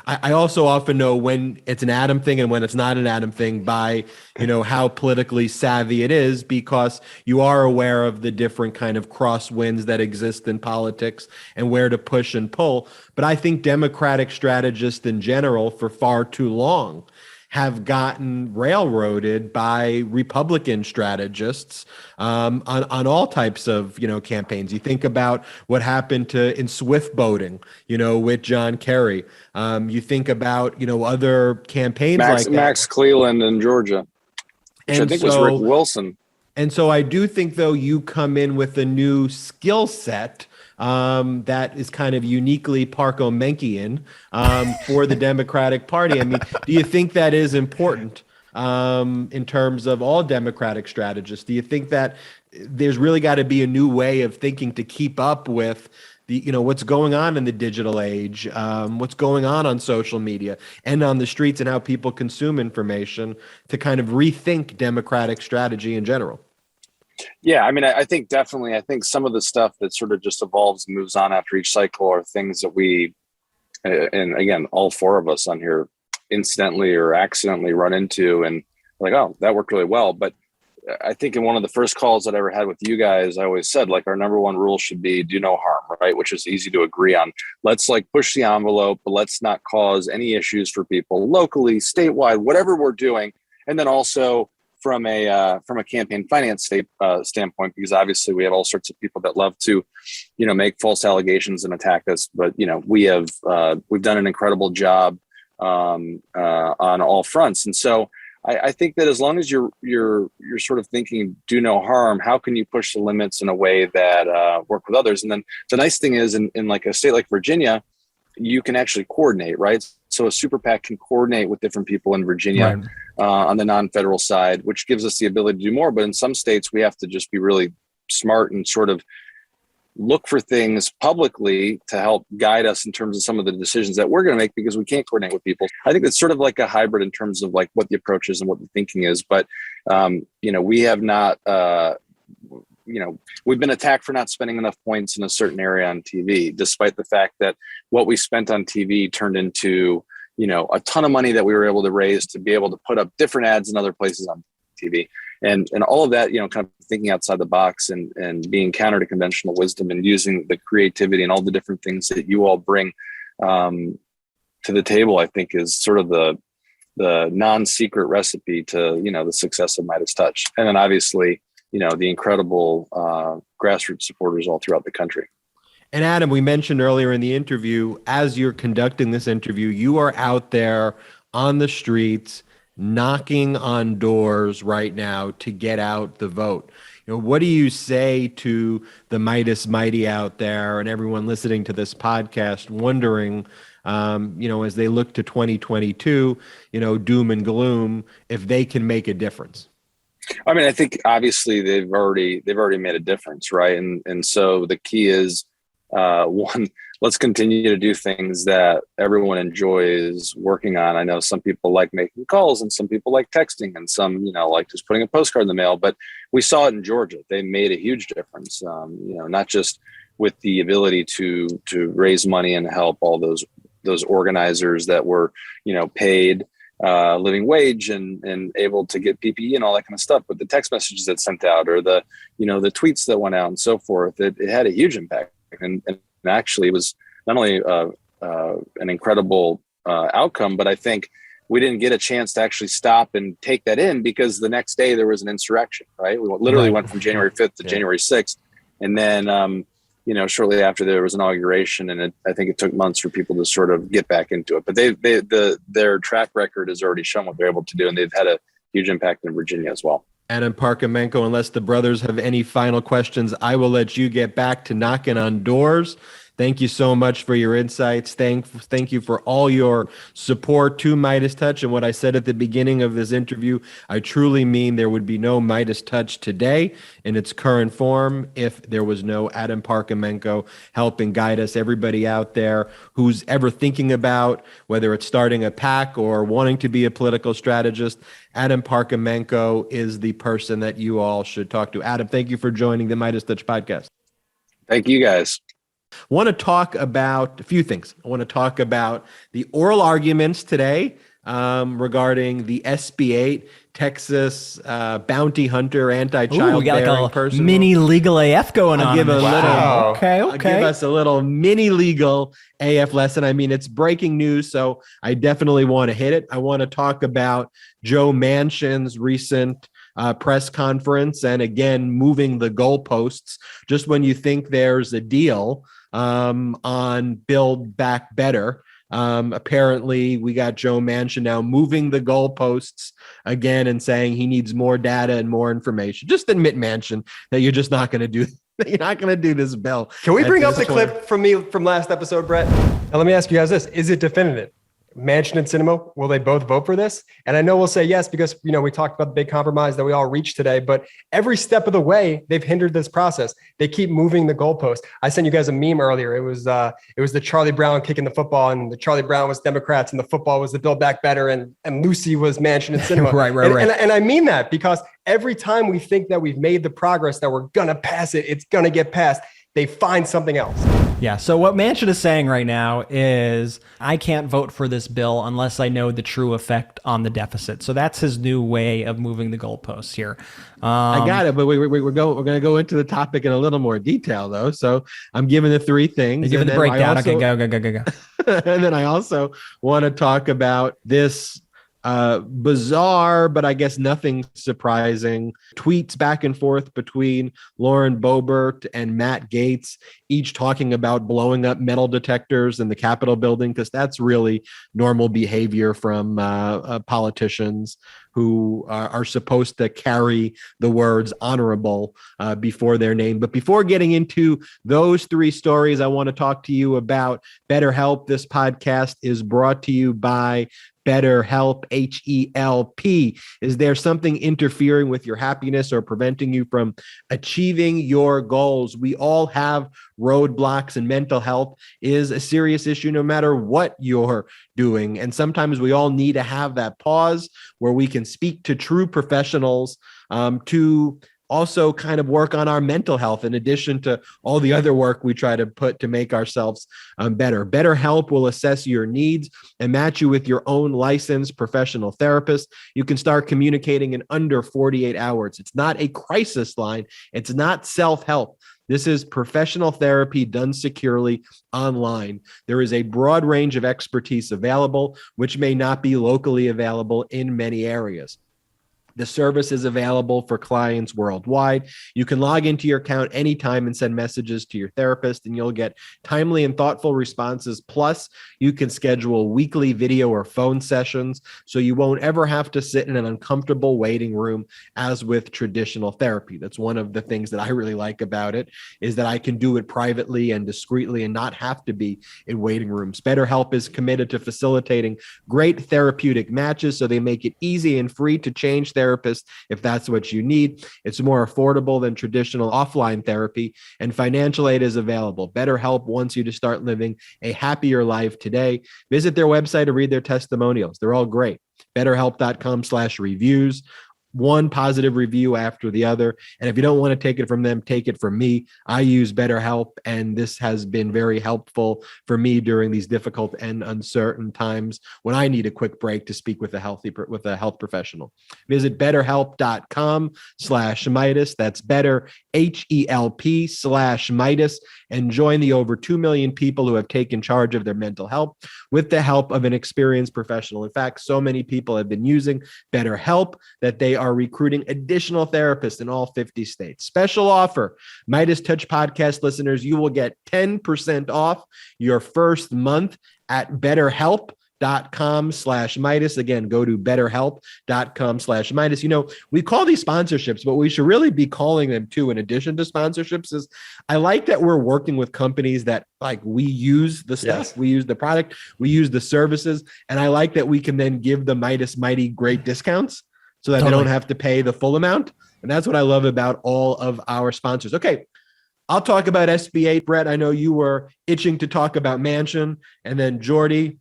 S1: I also often know when it's an Adam thing and when it's not an Adam thing by, how politically savvy it is, because you are aware of the different kind of crosswinds that exist in politics and where to push and pull. But I think Democratic strategists in general for far too long have gotten railroaded by Republican strategists on all types of campaigns. You think about what happened in swift boating, with John Kerry. You think about other campaigns like that.
S5: Max Cleland in Georgia, which I think was Rick Wilson.
S1: And so I do think, though, you come in with a new skill set that is kind of uniquely Parkhomenkian for the Democratic Party. I mean, do you think that is important in terms of all Democratic strategists? Do you think that there's really got to be a new way of thinking to keep up with what's going on in the digital age, what's going on social media and on the streets, and how people consume information, to kind of rethink Democratic strategy in general?
S5: Yeah, I mean, I think definitely. I think some of the stuff that sort of just evolves and moves on after each cycle are things that we, and again, all four of us on here incidentally or accidentally run into, and like, oh, that worked really well. But I think in one of the first calls that I ever had with you guys, I always said, like, our number one rule should be do no harm, right? Which is easy to agree on. Let's push the envelope, but let's not cause any issues for people locally, statewide, whatever we're doing. And then also from a campaign finance standpoint, because obviously we have all sorts of people that love to, make false allegations and attack us. But we've done an incredible job on all fronts, and so I think that as long as you're sort of thinking do no harm, how can you push the limits in a way that work with others? And then the nice thing is, in like a state like Virginia, you can actually coordinate, right? So a super PAC can coordinate with different people in Virginia, right, on the non-federal side, which gives us the ability to do more. But in some states, we have to just be really smart and sort of look for things publicly to help guide us in terms of some of the decisions that we're going to make, because we can't coordinate with people. I think it's sort of like a hybrid in terms of like what the approach is and what the thinking is. But, we have not, we've been attacked for not spending enough points in a certain area on TV, despite the fact that what we spent on TV turned into, a ton of money that we were able to raise to be able to put up different ads in other places on TV. And all of that, kind of thinking outside the box and being counter to conventional wisdom and using the creativity and all the different things that you all bring to the table, I think is sort of the non-secret recipe to, the success of MeidasTouch. And then obviously, the incredible grassroots supporters all throughout the country.
S1: And Adam, we mentioned earlier in the interview, as you're conducting this interview, you are out there on the streets knocking on doors right now to get out the vote. What do you say to the Meidas Mighty out there and everyone listening to this podcast wondering, as they look to 2022, doom and gloom, if they can make a difference?
S5: I mean, I think obviously they've already made a difference, right? And so the key is one, let's continue to do things that everyone enjoys working on. I know some people like making calls and some people like texting and some, like just putting a postcard in the mail, but we saw it in Georgia. They made a huge difference, not just with the ability to raise money and help all those organizers that were, paid living wage and able to get PPE and all that kind of stuff, but the text messages that sent out or the tweets that went out and so forth, it had a huge impact. And actually it was not only an incredible outcome, but I think we didn't get a chance to actually stop and take that in because the next day there was an insurrection, right? We literally went from January 5th to January 6th. And then, shortly after there was inauguration, and I think it took months for people to sort of get back into it. But their track record has already shown what they're able to do, and they've had a huge impact in Virginia as well.
S1: Adam Parkhomenko, unless the brothers have any final questions, I will let you get back to knocking on doors. Thank you so much for your insights. Thank you for all your support to MeidasTouch. And what I said at the beginning of this interview, I truly mean there would be no MeidasTouch today in its current form if there was no Adam Parkhomenko helping guide us. Everybody out there who's ever thinking about whether it's starting a PAC or wanting to be a political strategist, Adam Parkhomenko is the person that you all should talk to. Adam, thank you for joining the MeidasTouch podcast.
S5: Thank you, guys.
S1: Want to talk about a few things. I want to talk about the oral arguments today regarding the SB8 Texas bounty hunter anti-child
S2: we got
S1: bearing
S2: like a
S1: person.
S2: mini legal AF going on.
S1: Okay.
S2: Okay.
S1: Give us a little mini legal AF lesson. I mean, it's breaking news, so I definitely want to hit it. I want to talk about Joe Manchin's recent press conference and again moving the goalposts. Just when you think there's a deal on Build Back Better, apparently we got Joe Manchin now moving the goalposts again and saying he needs more data and more information. Just admit, Manchin, that you're just not going to do. You're not going to do this bill.
S3: Can we bring up the clip from me from last episode, Brett? Now let me ask you guys this: is it definitive? Manchin and Sinema, will they both vote for this? And I know we'll say yes because, we talked about the big compromise that we all reached today, but every step of the way, they've hindered this process. They keep moving the goalpost. I sent you guys a meme earlier. It was the Charlie Brown kicking the football, and the Charlie Brown was Democrats and the football was the Build Back Better, and Lucy was Manchin and Sinema.
S2: Right.
S3: And I mean that because every time we think that we've made the progress, that we're going to pass it, it's going to get passed, they find something else.
S2: Yeah. So what Manchin is saying right now is I can't vote for this bill unless I know the true effect on the deficit. So that's his new way of moving the goalposts here.
S1: I got it, but we're going to go into the topic in a little more detail, though. So I'm giving the three things.
S2: Give it the breakdown. Okay, go.
S1: And then I also want to talk about this bizarre, but I guess nothing surprising tweets back and forth between Lauren Boebert and Matt Gaetz, each talking about blowing up metal detectors in the Capitol building, because that's really normal behavior from politicians who are supposed to carry the words honorable before their name. But before getting into those three stories, I want to talk to you about BetterHelp. This podcast is brought to you by BetterHelp, H-E-L-P. Is there something interfering with your happiness or preventing you from achieving your goals? We all have roadblocks, and mental health is a serious issue no matter what you're doing. And sometimes we all need to have that pause where we can speak to true professionals to also kind of work on our mental health in addition to all the other work we try to put to make ourselves better. BetterHelp will assess your needs and match you with your own licensed professional therapist. You can start communicating in under 48 hours. It's not a crisis line. It's not self-help. This is professional therapy done securely online. There is a broad range of expertise available, which may not be locally available in many areas. The service is available for clients worldwide. You can log into your account anytime and send messages to your therapist, and you'll get timely and thoughtful responses. Plus, you can schedule weekly video or phone sessions, so you won't ever have to sit in an uncomfortable waiting room as with traditional therapy. That's one of the things that I really like about it, is that I can do it privately and discreetly and not have to be in waiting rooms. BetterHelp is committed to facilitating great therapeutic matches, so they make it easy and free to change therapist if that's what you need. It's more affordable than traditional offline therapy, and financial aid is available. BetterHelp wants you to start living a happier life today. Visit their website to read their testimonials. They're all great. BetterHelp.com/reviews. One positive review after the other. And if you don't want to take it from them, take it from me. I use BetterHelp, and this has been very helpful for me during these difficult and uncertain times when I need a quick break to speak with a health professional. Visit betterhelp.com/Meidas. That's better, HELP/Meidas, and join the over 2 million people who have taken charge of their mental health with the help of an experienced professional. In fact, so many people have been using BetterHelp that they are recruiting additional therapists in all 50 states. Special offer, MeidasTouch podcast listeners, you will get 10% off your first month at BetterHelp.com/Meidas. Again, go to BetterHelp.com/Meidas. You know, we call these sponsorships, but we should really be calling them too, in addition to sponsorships, is I like that we're working with companies that like we use the stuff,
S3: Yes.
S1: we use the product, we use the services. And I like that we can then give the Meidas mighty great discounts so that they don't have to pay the full amount. And that's what I love about all of our sponsors. Okay, I'll talk about SB8. Brett, I know you were itching to talk about Manchin, and then Jordy,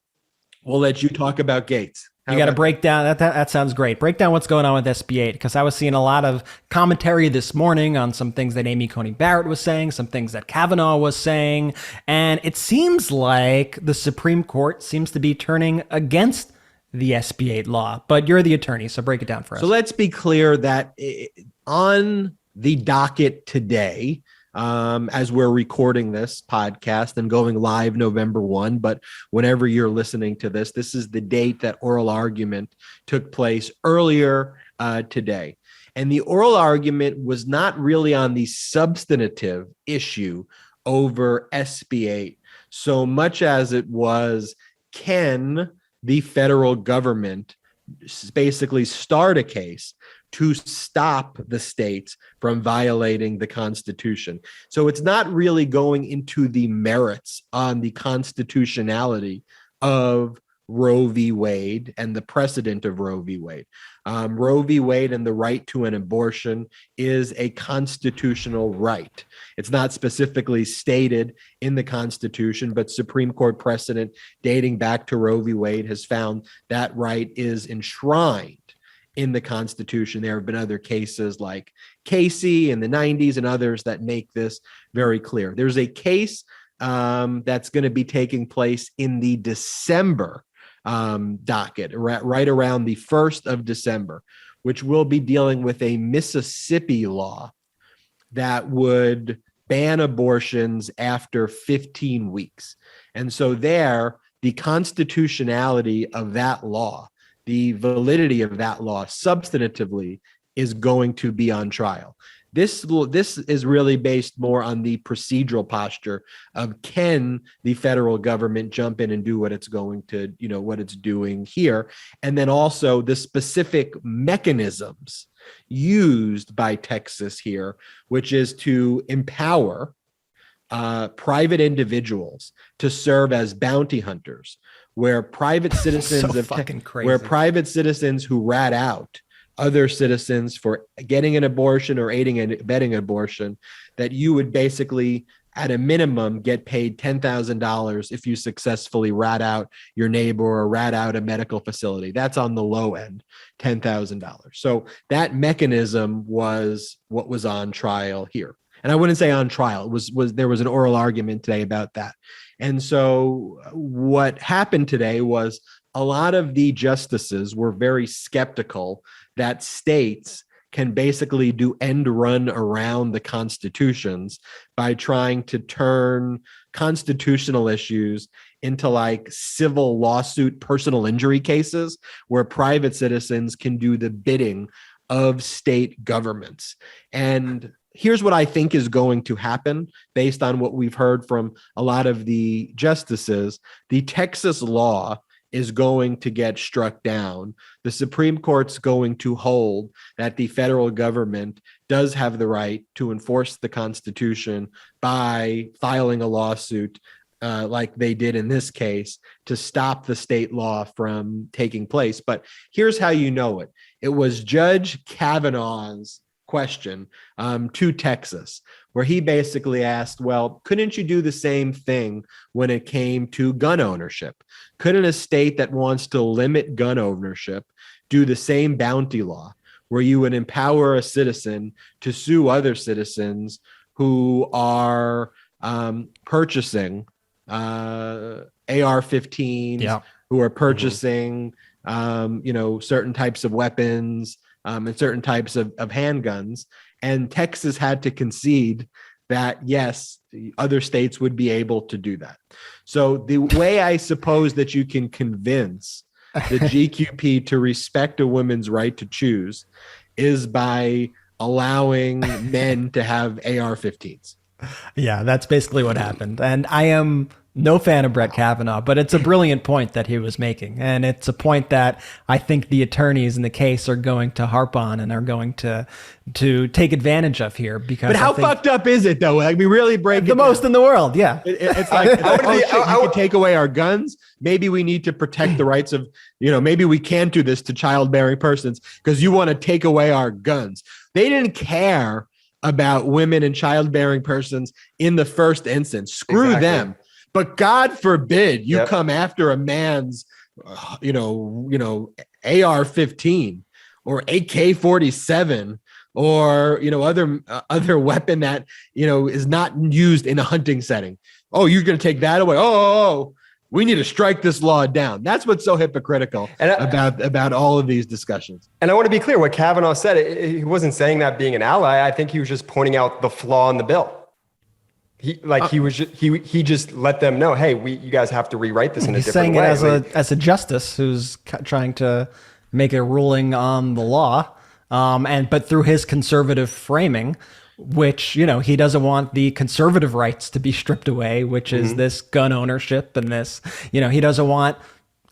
S1: we'll let you talk about Gaetz.
S2: You got to break down that sounds great. Break down what's going on with SB8, because I was seeing a lot of commentary this morning on some things that Amy Coney Barrett was saying, some things that Kavanaugh was saying, and it seems like the Supreme Court seems to be turning against the SB8 law. But you're the attorney, so break it down for us.
S1: So let's be clear that on the docket today, as we're recording this podcast and going live November 1, but whenever you're listening to this, this is the date that oral argument took place earlier today. And the oral argument was not really on the substantive issue over SB8 so much as it was, can the federal government basically start a case to stop the states from violating the Constitution? So it's not really going into the merits on the constitutionality of Roe v. Wade and the precedent of Roe v. Wade. Roe v. Wade and the right to an abortion is a constitutional right. It's not specifically stated in the Constitution, but Supreme Court precedent dating back to Roe v. Wade has found that right is enshrined in the Constitution. There have been other cases like Casey in the 90s and others that make this very clear. There's a case that's going to be taking place in the December docket, right around the 1st of December, which will be dealing with a Mississippi law that would ban abortions after 15 weeks. And so there, the constitutionality of that law, the validity of that law substantively is going to be on trial. This is really based more on the procedural posture of, can the federal government jump in and do what it's going to, what it's doing here? And then also the specific mechanisms used by Texas here, which is to empower private individuals to serve as bounty hunters, where private citizens where private citizens who rat out other citizens for getting an abortion or aiding and abetting an abortion, that you would basically, at a minimum, get paid $10,000 if you successfully rat out your neighbor or rat out a medical facility. That's on the low end, $10,000. So that mechanism was what was on trial here. And I wouldn't say on trial. There was an oral argument today about that. And so what happened today was a lot of the justices were very skeptical that states can basically do end run around the constitutions by trying to turn constitutional issues into like civil lawsuit personal injury cases where private citizens can do the bidding of state governments. And here's what I think is going to happen based on what we've heard from a lot of the justices. The Texas law is going to get struck down. The Supreme Court's going to hold that the federal government does have the right to enforce the Constitution by filing a lawsuit like they did in this case to stop the state law from taking place. But here's how you know it. It was Judge Kavanaugh's question to Texas, where he basically asked, well, couldn't you do the same thing when it came to gun ownership? Couldn't a state that wants to limit gun ownership do the same bounty law where you would empower a citizen to sue other citizens who are purchasing AR-15s, who are purchasing, certain types of weapons and certain types of handguns? And Texas had to concede that, yes, the other states would be able to do that. So the way I suppose that you can convince the GQP to respect a woman's right to choose is by allowing men to have AR-15s.
S2: Yeah, that's basically what happened. And I am no fan of Brett Kavanaugh, but it's a brilliant point that he was making. And it's a point that I think the attorneys in the case are going to harp on and are going to take advantage of here. Because
S1: but how fucked up is it, though? Like, we really break
S2: the most in the world. Yeah.
S1: It's like, you can take away our guns. Maybe we need to protect the rights of, maybe we can't do this to childbearing persons because you want to take away our guns. They didn't care about women and childbearing persons in the first instance. Screw them. But God forbid you come after a man's, AR-15 or AK-47 or, other weapon that, is not used in a hunting setting. Oh, you're going to take that away. Oh, we need to strike this law down. That's what's so hypocritical about all of these discussions.
S3: And I want to be clear, what Kavanaugh said, he wasn't saying that being an ally. I think he was just pointing out the flaw in the bill. He just let them know, hey, you guys have to rewrite this in a different way.
S2: He's saying it as a justice who's trying to make a ruling on the law, but through his conservative framing, which, he doesn't want the conservative rights to be stripped away, which is this gun ownership and this, he doesn't want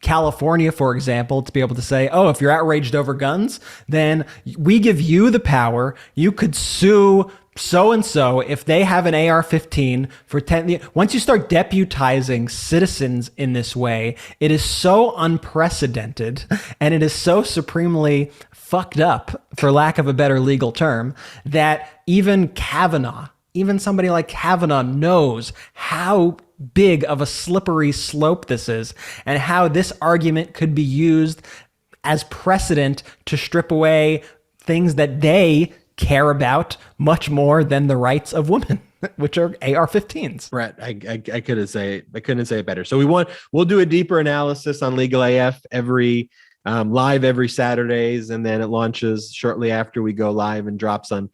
S2: California, for example, to be able to say, oh, if you're outraged over guns, then we give you the power. You could sue so-and-so if they have an AR-15 for 10. Once you start deputizing citizens in this way, it is so unprecedented and it is so supremely fucked up, for lack of a better legal term, that even somebody like Kavanaugh knows how big of a slippery slope this is and how this argument could be used as precedent to strip away things that they care about much more than the rights of women, which are AR-15s.
S1: Right. I couldn't say it better. So we'll do a deeper analysis on Legal AF live every Saturdays, and then it launches shortly after we go live and drops on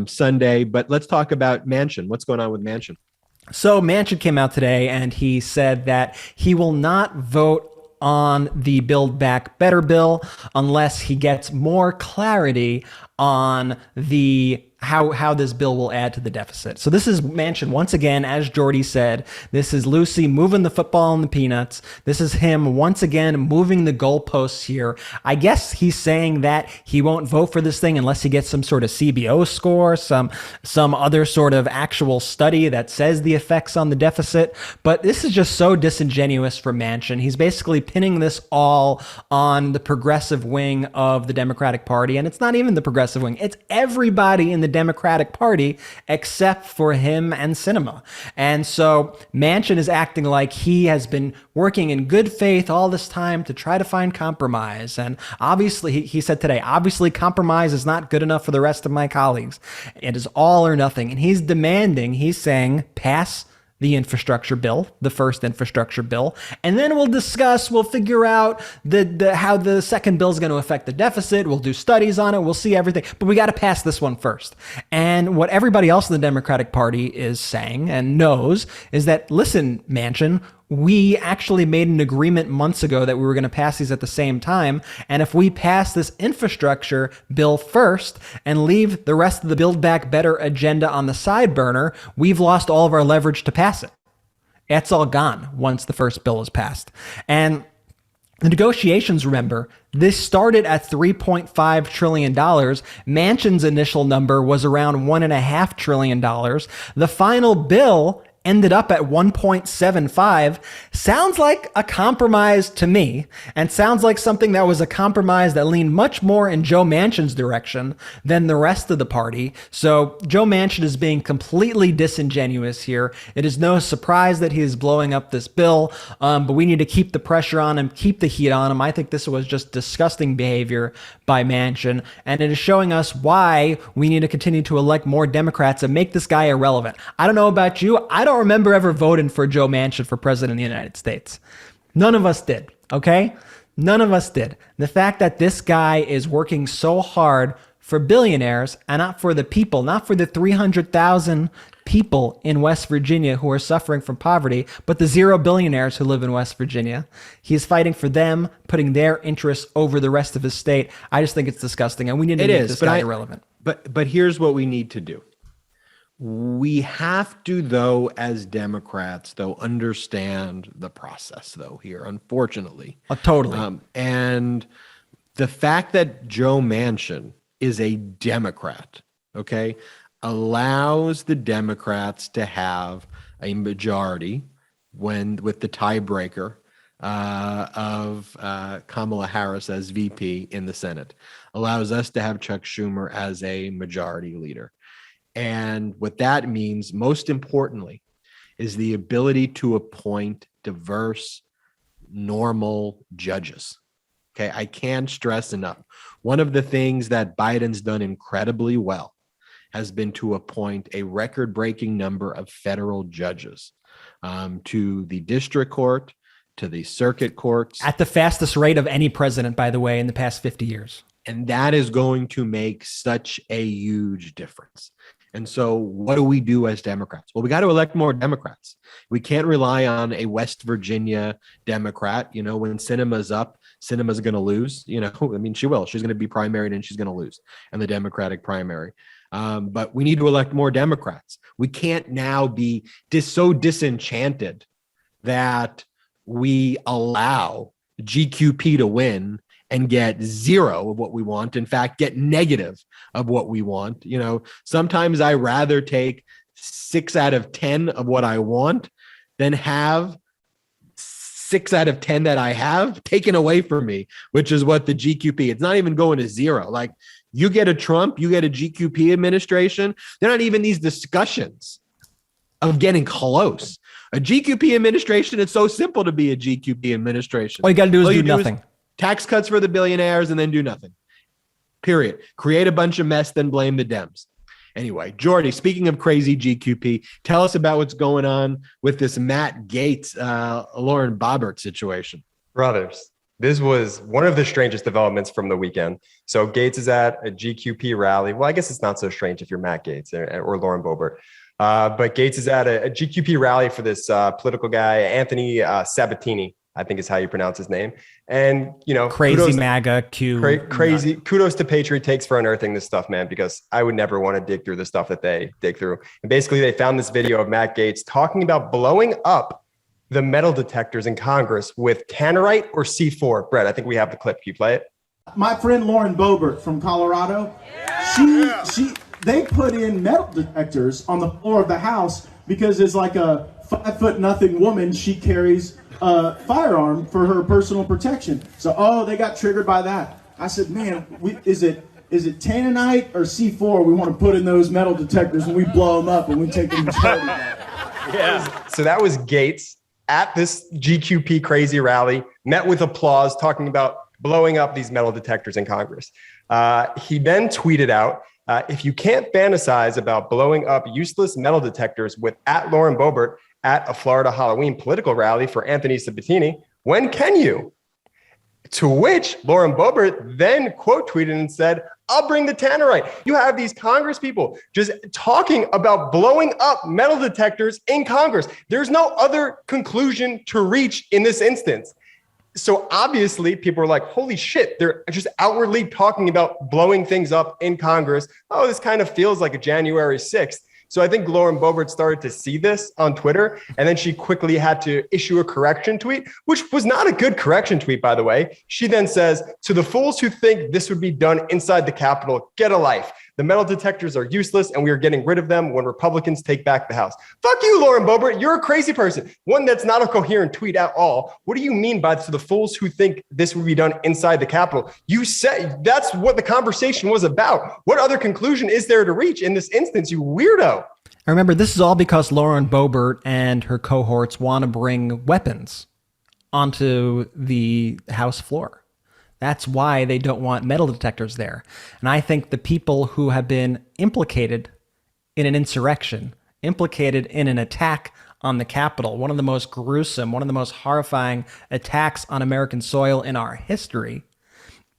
S1: Sunday. But let's talk about Manchin. What's going on with Manchin?
S2: So Manchin came out today and he said that he will not vote on the Build Back Better bill unless he gets more clarity on the how this bill will add to the deficit. So this is Manchin once again, as Jordy said, this is Lucy moving the football in the peanuts. This is him once again moving the goalposts here. I guess he's saying that he won't vote for this thing unless he gets some sort of CBO score, some other sort of actual study that says the effects on the deficit. But this is just so disingenuous for Manchin. He's basically pinning this all on the progressive wing of the Democratic Party, and it's not even the progressive wing. It's everybody in the Democratic Party except for him and Sinema. And so Manchin is acting like he has been working in good faith all this time to try to find compromise. And obviously, he said today, obviously compromise is not good enough for the rest of my colleagues. It is all or nothing. And he's saying, pass the infrastructure bill, the first infrastructure bill, and then we'll figure out how the second bill is going to affect the deficit. We'll do studies on it. We'll see everything, but we got to pass this one first. And what everybody else in the Democratic Party is saying and knows is that, listen, Manchin, we actually made an agreement months ago that we were going to pass these at the same time. And if we pass this infrastructure bill first and leave the rest of the Build Back Better agenda on the side burner, we've lost all of our leverage to pass it. It's all gone once the first bill is passed. And the negotiations, remember, this started at $3.5 trillion. Manchin's initial number was around $1.5 trillion. The final bill ended up at 1.75. Sounds like a compromise to me, and sounds like something that was a compromise that leaned much more in Joe Manchin's direction than the rest of the party. So Joe Manchin is being completely disingenuous here. It is no surprise that he is blowing up this bill, but we need to keep the pressure on him, keep the heat on him. I think this was just disgusting behavior by Manchin, and it is showing us why we need to continue to elect more Democrats and make this guy irrelevant. I don't know about you. I don't remember ever voting for Joe Manchin for president of the United States. None of us did, okay? None of us did. The fact that this guy is working so hard for billionaires and not for the people, not for the 300,000 people in West Virginia who are suffering from poverty, but the 0 billionaires who live in West Virginia. He's fighting for them, putting their interests over the rest of his state. I just think it's disgusting, and we need to make this guy irrelevant.
S1: But here's what we need to do. We have to, though, as Democrats, though, understand the process, though, here, unfortunately.
S2: Totally.
S1: And the fact that Joe Manchin is a Democrat, okay, allows the Democrats to have a majority with the tiebreaker of Kamala Harris as VP in the Senate, allows us to have Chuck Schumer as a majority leader. And what that means, most importantly, is the ability to appoint diverse, normal judges. Okay, I can't stress enough. One of the things that Biden's done incredibly well has been to appoint a record-breaking number of federal judges to the district court, to the circuit courts.
S2: At the fastest rate of any president, by the way, in the past 50 years.
S1: And that is going to make such a huge difference. And so what do we do as Democrats? Well, we got to elect more Democrats. We can't rely on a West Virginia Democrat. You know, when Sinema's up, Sinema's going to lose. You know, I mean, she will. She's going to be primaried and she's going to lose in the Democratic primary. But we need to elect more Democrats. We can't now be so disenchanted that we allow GQP to win and get 0 of what we want. In fact, get negative of what we want. You know, sometimes I rather take 6 out of 10 of what I want than have 6 out of 10 that I have taken away from me, which is what the GQP, it's not even going to 0. Like, you get a Trump, you get a GQP administration. They're not even these discussions of getting close. A GQP administration, it's so simple to be a GQP administration.
S2: All you got to do is do nothing.
S1: Tax cuts for the billionaires and then do nothing. Period. Create a bunch of mess, then blame the Dems. Anyway, Jordy, speaking of crazy GQP, tell us about what's going on with this Matt Gaetz, Lauren Boebert situation.
S3: Brothers, this was one of the strangest developments from the weekend. So Gaetz is at a GQP rally. Well, I guess it's not so strange if you're Matt Gaetz or Lauren Boebert. But Gaetz is at a GQP rally for this political guy, Anthony Sabatini, I think is how you pronounce his name. And, you know,
S2: crazy MAGA Q.
S3: Crazy. Kudos to Patriot Takes for unearthing this stuff, man, because I would never want to dig through the stuff that they dig through. And basically, they found this video of Matt Gaetz talking about blowing up the metal detectors in Congress with tannerite or C4. Brett, I think we have the clip. Can you play it?
S6: My friend Lauren Boebert from Colorado, they put in metal detectors on the floor of the House because it's like a 5'0" woman. She carries a firearm for her personal protection. So, they got triggered by that. I said, man, is it tannerite or C4 we want to put in those metal detectors when we blow them up and we take them to charity?
S3: Yeah. So that was Gaetz at this GQP crazy rally, met with applause, talking about blowing up these metal detectors in Congress. He then tweeted out, if you can't fantasize about blowing up useless metal detectors with @Lauren Boebert at a Florida Halloween political rally for Anthony Sabatini, when can you? To which Lauren Boebert then quote tweeted and said, I'll bring the tannerite. You have these Congress people just talking about blowing up metal detectors in Congress. There's no other conclusion to reach in this instance. So obviously people are like, holy shit, they're just outwardly talking about blowing things up in Congress. Oh, this kind of feels like a January 6th. So I think Lauren Boebert started to see this on Twitter, and then she quickly had to issue a correction tweet, which was not a good correction tweet, by the way. She then says, to the fools who think this would be done inside the Capitol, get a life. The metal detectors are useless, and we are getting rid of them when Republicans take back the House. Fuck you, Lauren Boebert. You're a crazy person. One, that's not a coherent tweet at all. What do you mean by to the fools who think this would be done inside the Capitol? You said that's what the conversation was about. What other conclusion is there to reach in this instance, you weirdo?
S2: I remember this is all because Lauren Boebert and her cohorts want to bring weapons onto the House floor. That's why they don't want metal detectors there. And I think the people who have been implicated in an insurrection, implicated in an attack on the Capitol, one of the most gruesome, one of the most horrifying attacks on American soil in our history,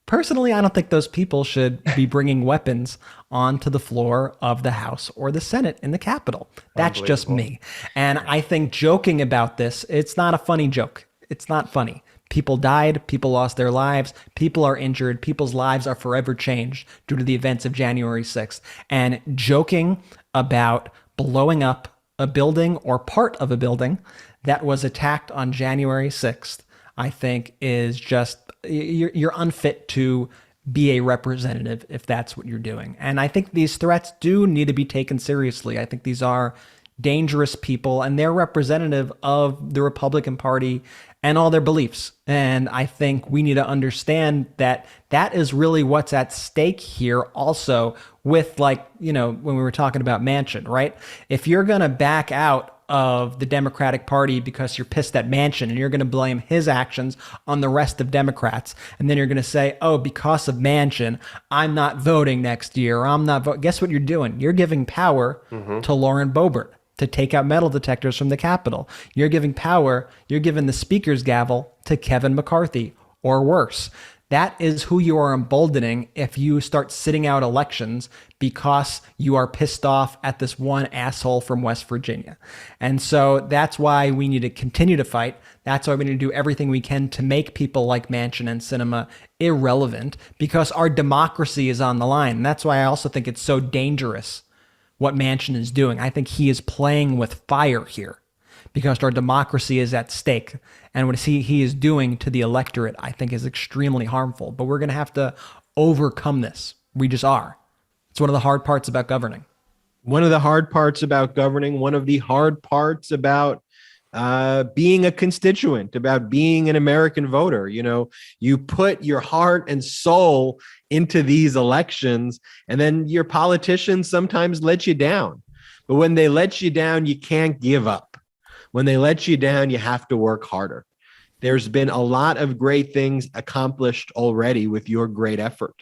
S2: personally, I don't think those people should be bringing weapons onto the floor of the House or the Senate in the Capitol. That's just me. And I think joking about this, it's not a funny joke. It's not funny. People died, people lost their lives, people are injured, people's lives are forever changed due to the events of January 6th. And joking about blowing up a building or part of a building that was attacked on January 6th, I think is just, you're unfit to be a representative if that's what you're doing. And I think these threats do need to be taken seriously. I think these are dangerous people, and they're representative of the Republican Party and all their beliefs. And I think we need to understand that that is really what's at stake here also with, like, you know, when we were talking about Manchin, right? If you're going to back out of the Democratic Party because you're pissed at Manchin and you're going to blame his actions on the rest of Democrats, and then you're going to say, oh, because of Manchin, I'm not voting next year, or I'm not voting. Guess what you're doing? You're giving power to Lauren Boebert to take out metal detectors from the Capitol. You're giving power, you're giving the speaker's gavel to Kevin McCarthy, or worse. That is who you are emboldening if you start sitting out elections because you are pissed off at this one asshole from West Virginia. And so that's why we need to continue to fight. That's why we need to do everything we can to make people like Manchin and Sinema irrelevant, because our democracy is on the line. And that's why I also think it's so dangerous what Manchin is doing. I think he is playing with fire here because our democracy is at stake. And what he is doing to the electorate, I think, is extremely harmful. But we're going to have to overcome this. We just are. It's one of the hard parts about governing.
S1: One of the hard parts about governing, one of the hard parts about being a constituent, about being an American voter. You know, you put your heart and soul into these elections, and then your politicians sometimes let you down. But when they let you down, you can't give up. When they let you down, you have to work harder. There's been a lot of great things accomplished already with your great effort.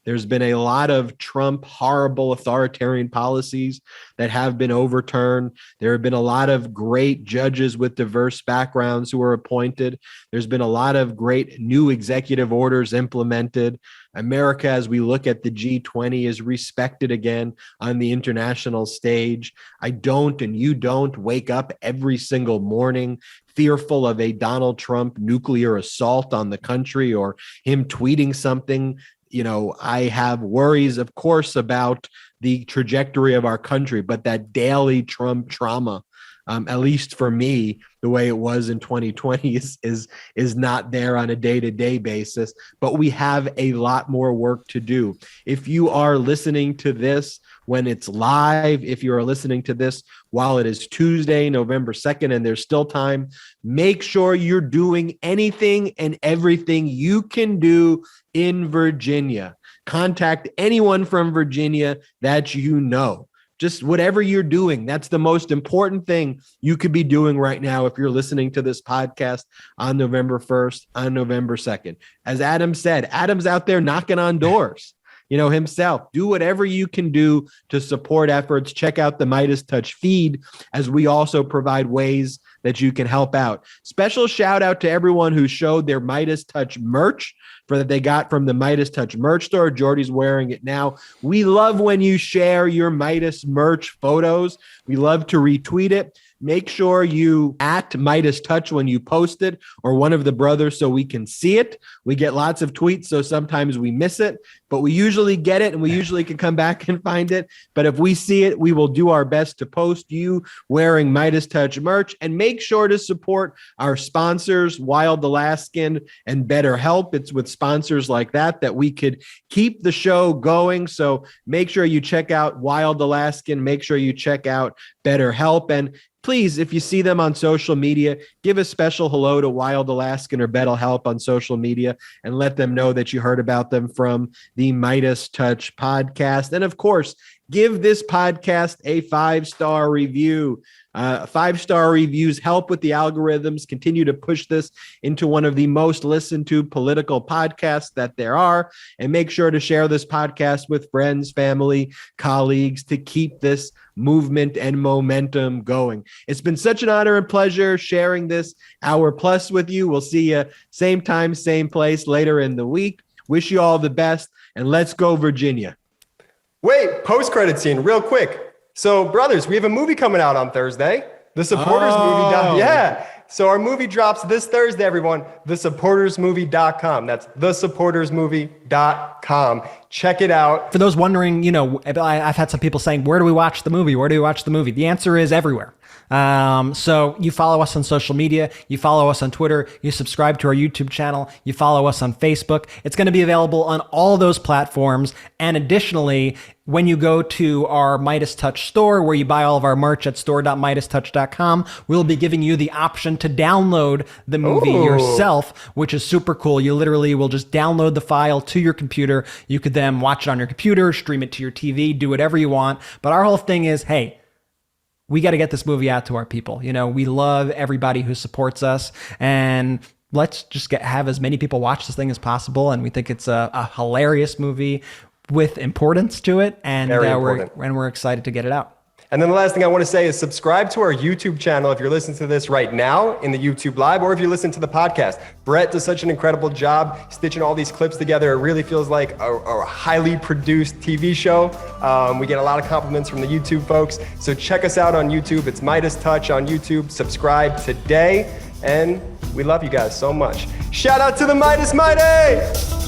S1: There's been a lot of Trump horrible authoritarian policies that have been overturned. There have been a lot of great judges with diverse backgrounds who were appointed. There's been a lot of great new executive orders implemented. America, as we look at the G20, is respected again on the international stage. I don't, and you don't, wake up every single morning fearful of a Donald Trump nuclear assault on the country or him tweeting something. You know, I have worries, of course, about the trajectory of our country, but that daily Trump trauma, at least for me, the way it was in 2020 is not there on a day-to-day basis. But we have a lot more work to do. If you are listening to this when it's live, if you are listening to this while it is Tuesday, November 2nd, and there's still time, make sure you're doing anything and everything you can do in Virginia. Contact anyone from Virginia that you know. Just whatever you're doing, that's the most important thing you could be doing right now if you're listening to this podcast on November 1st, on November 2nd. As Adam said, Adam's out there knocking on doors. himself. Do whatever you can do to support efforts. Check out the MeidasTouch feed, as we also provide ways that you can help out. Special shout out to everyone who showed their MeidasTouch merch that they got from the MeidasTouch merch store. Jordy's wearing it now. We love when you share your Meidas merch photos. We love to retweet it. Make sure you at MeidasTouch when you post it, or one of the brothers, so we can see it. We get lots of tweets, so sometimes we miss it, but we usually get it and we usually can come back and find it. But if we see it, we will do our best to post you wearing MeidasTouch merch. And make sure to support our sponsors, Wild Alaskan and BetterHelp. It's with sponsors like that we could keep the show going. So make sure you check out Wild Alaskan. Make sure you check out BetterHelp. And please, if you see them on social media, give a special hello to Wild Alaskan or BetterHelp on social media and let them know that you heard about them from the MeidasTouch podcast. And of course, give this podcast a 5-star review. 5-star reviews help with the algorithms, continue to push this into one of the most listened to political podcasts that there are. And make sure to share this podcast with friends, family, colleagues to keep this movement and momentum going. It's been such an honor and pleasure sharing this hour plus with you. We'll see you same time, same place later in the week. Wish you all the best, and let's go, Virginia.
S3: Wait, post-credit scene real quick. So, brothers, we have a movie coming out on Thursday. The Supporters Movie. Yeah. So our movie drops this Thursday, everyone. thesupportersmovie.com. That's thesupportersmovie.com. Check it out.
S2: For those wondering, I've had some people saying, where do we watch the movie? Where do we watch the movie? The answer is everywhere. So you follow us on social media, you follow us on Twitter, you subscribe to our YouTube channel, you follow us on Facebook. It's going to be available on all those platforms. And additionally, when you go to our MeidasTouch store, where you buy all of our merch at store.meidastouch.com, we'll be giving you the option to download the movie yourself, which is super cool. You literally will just download the file to your computer. You could then watch it on your computer, stream it to your TV, do whatever you want. But our whole thing is, hey, we got to get this movie out to our people. We love everybody who supports us, and let's just have as many people watch this thing as possible. And we think it's a hilarious movie with importance to it, and we're excited to get it out.
S3: And then the last thing I want to say is subscribe to our YouTube channel if you're listening to this right now in the YouTube Live, or if you listen to the podcast. Brett does such an incredible job stitching all these clips together. It really feels like a highly produced TV show. We get a lot of compliments from the YouTube folks. So check us out on YouTube. It's MeidasTouch on YouTube. Subscribe today. And we love you guys so much. Shout out to the Meidas Mighty!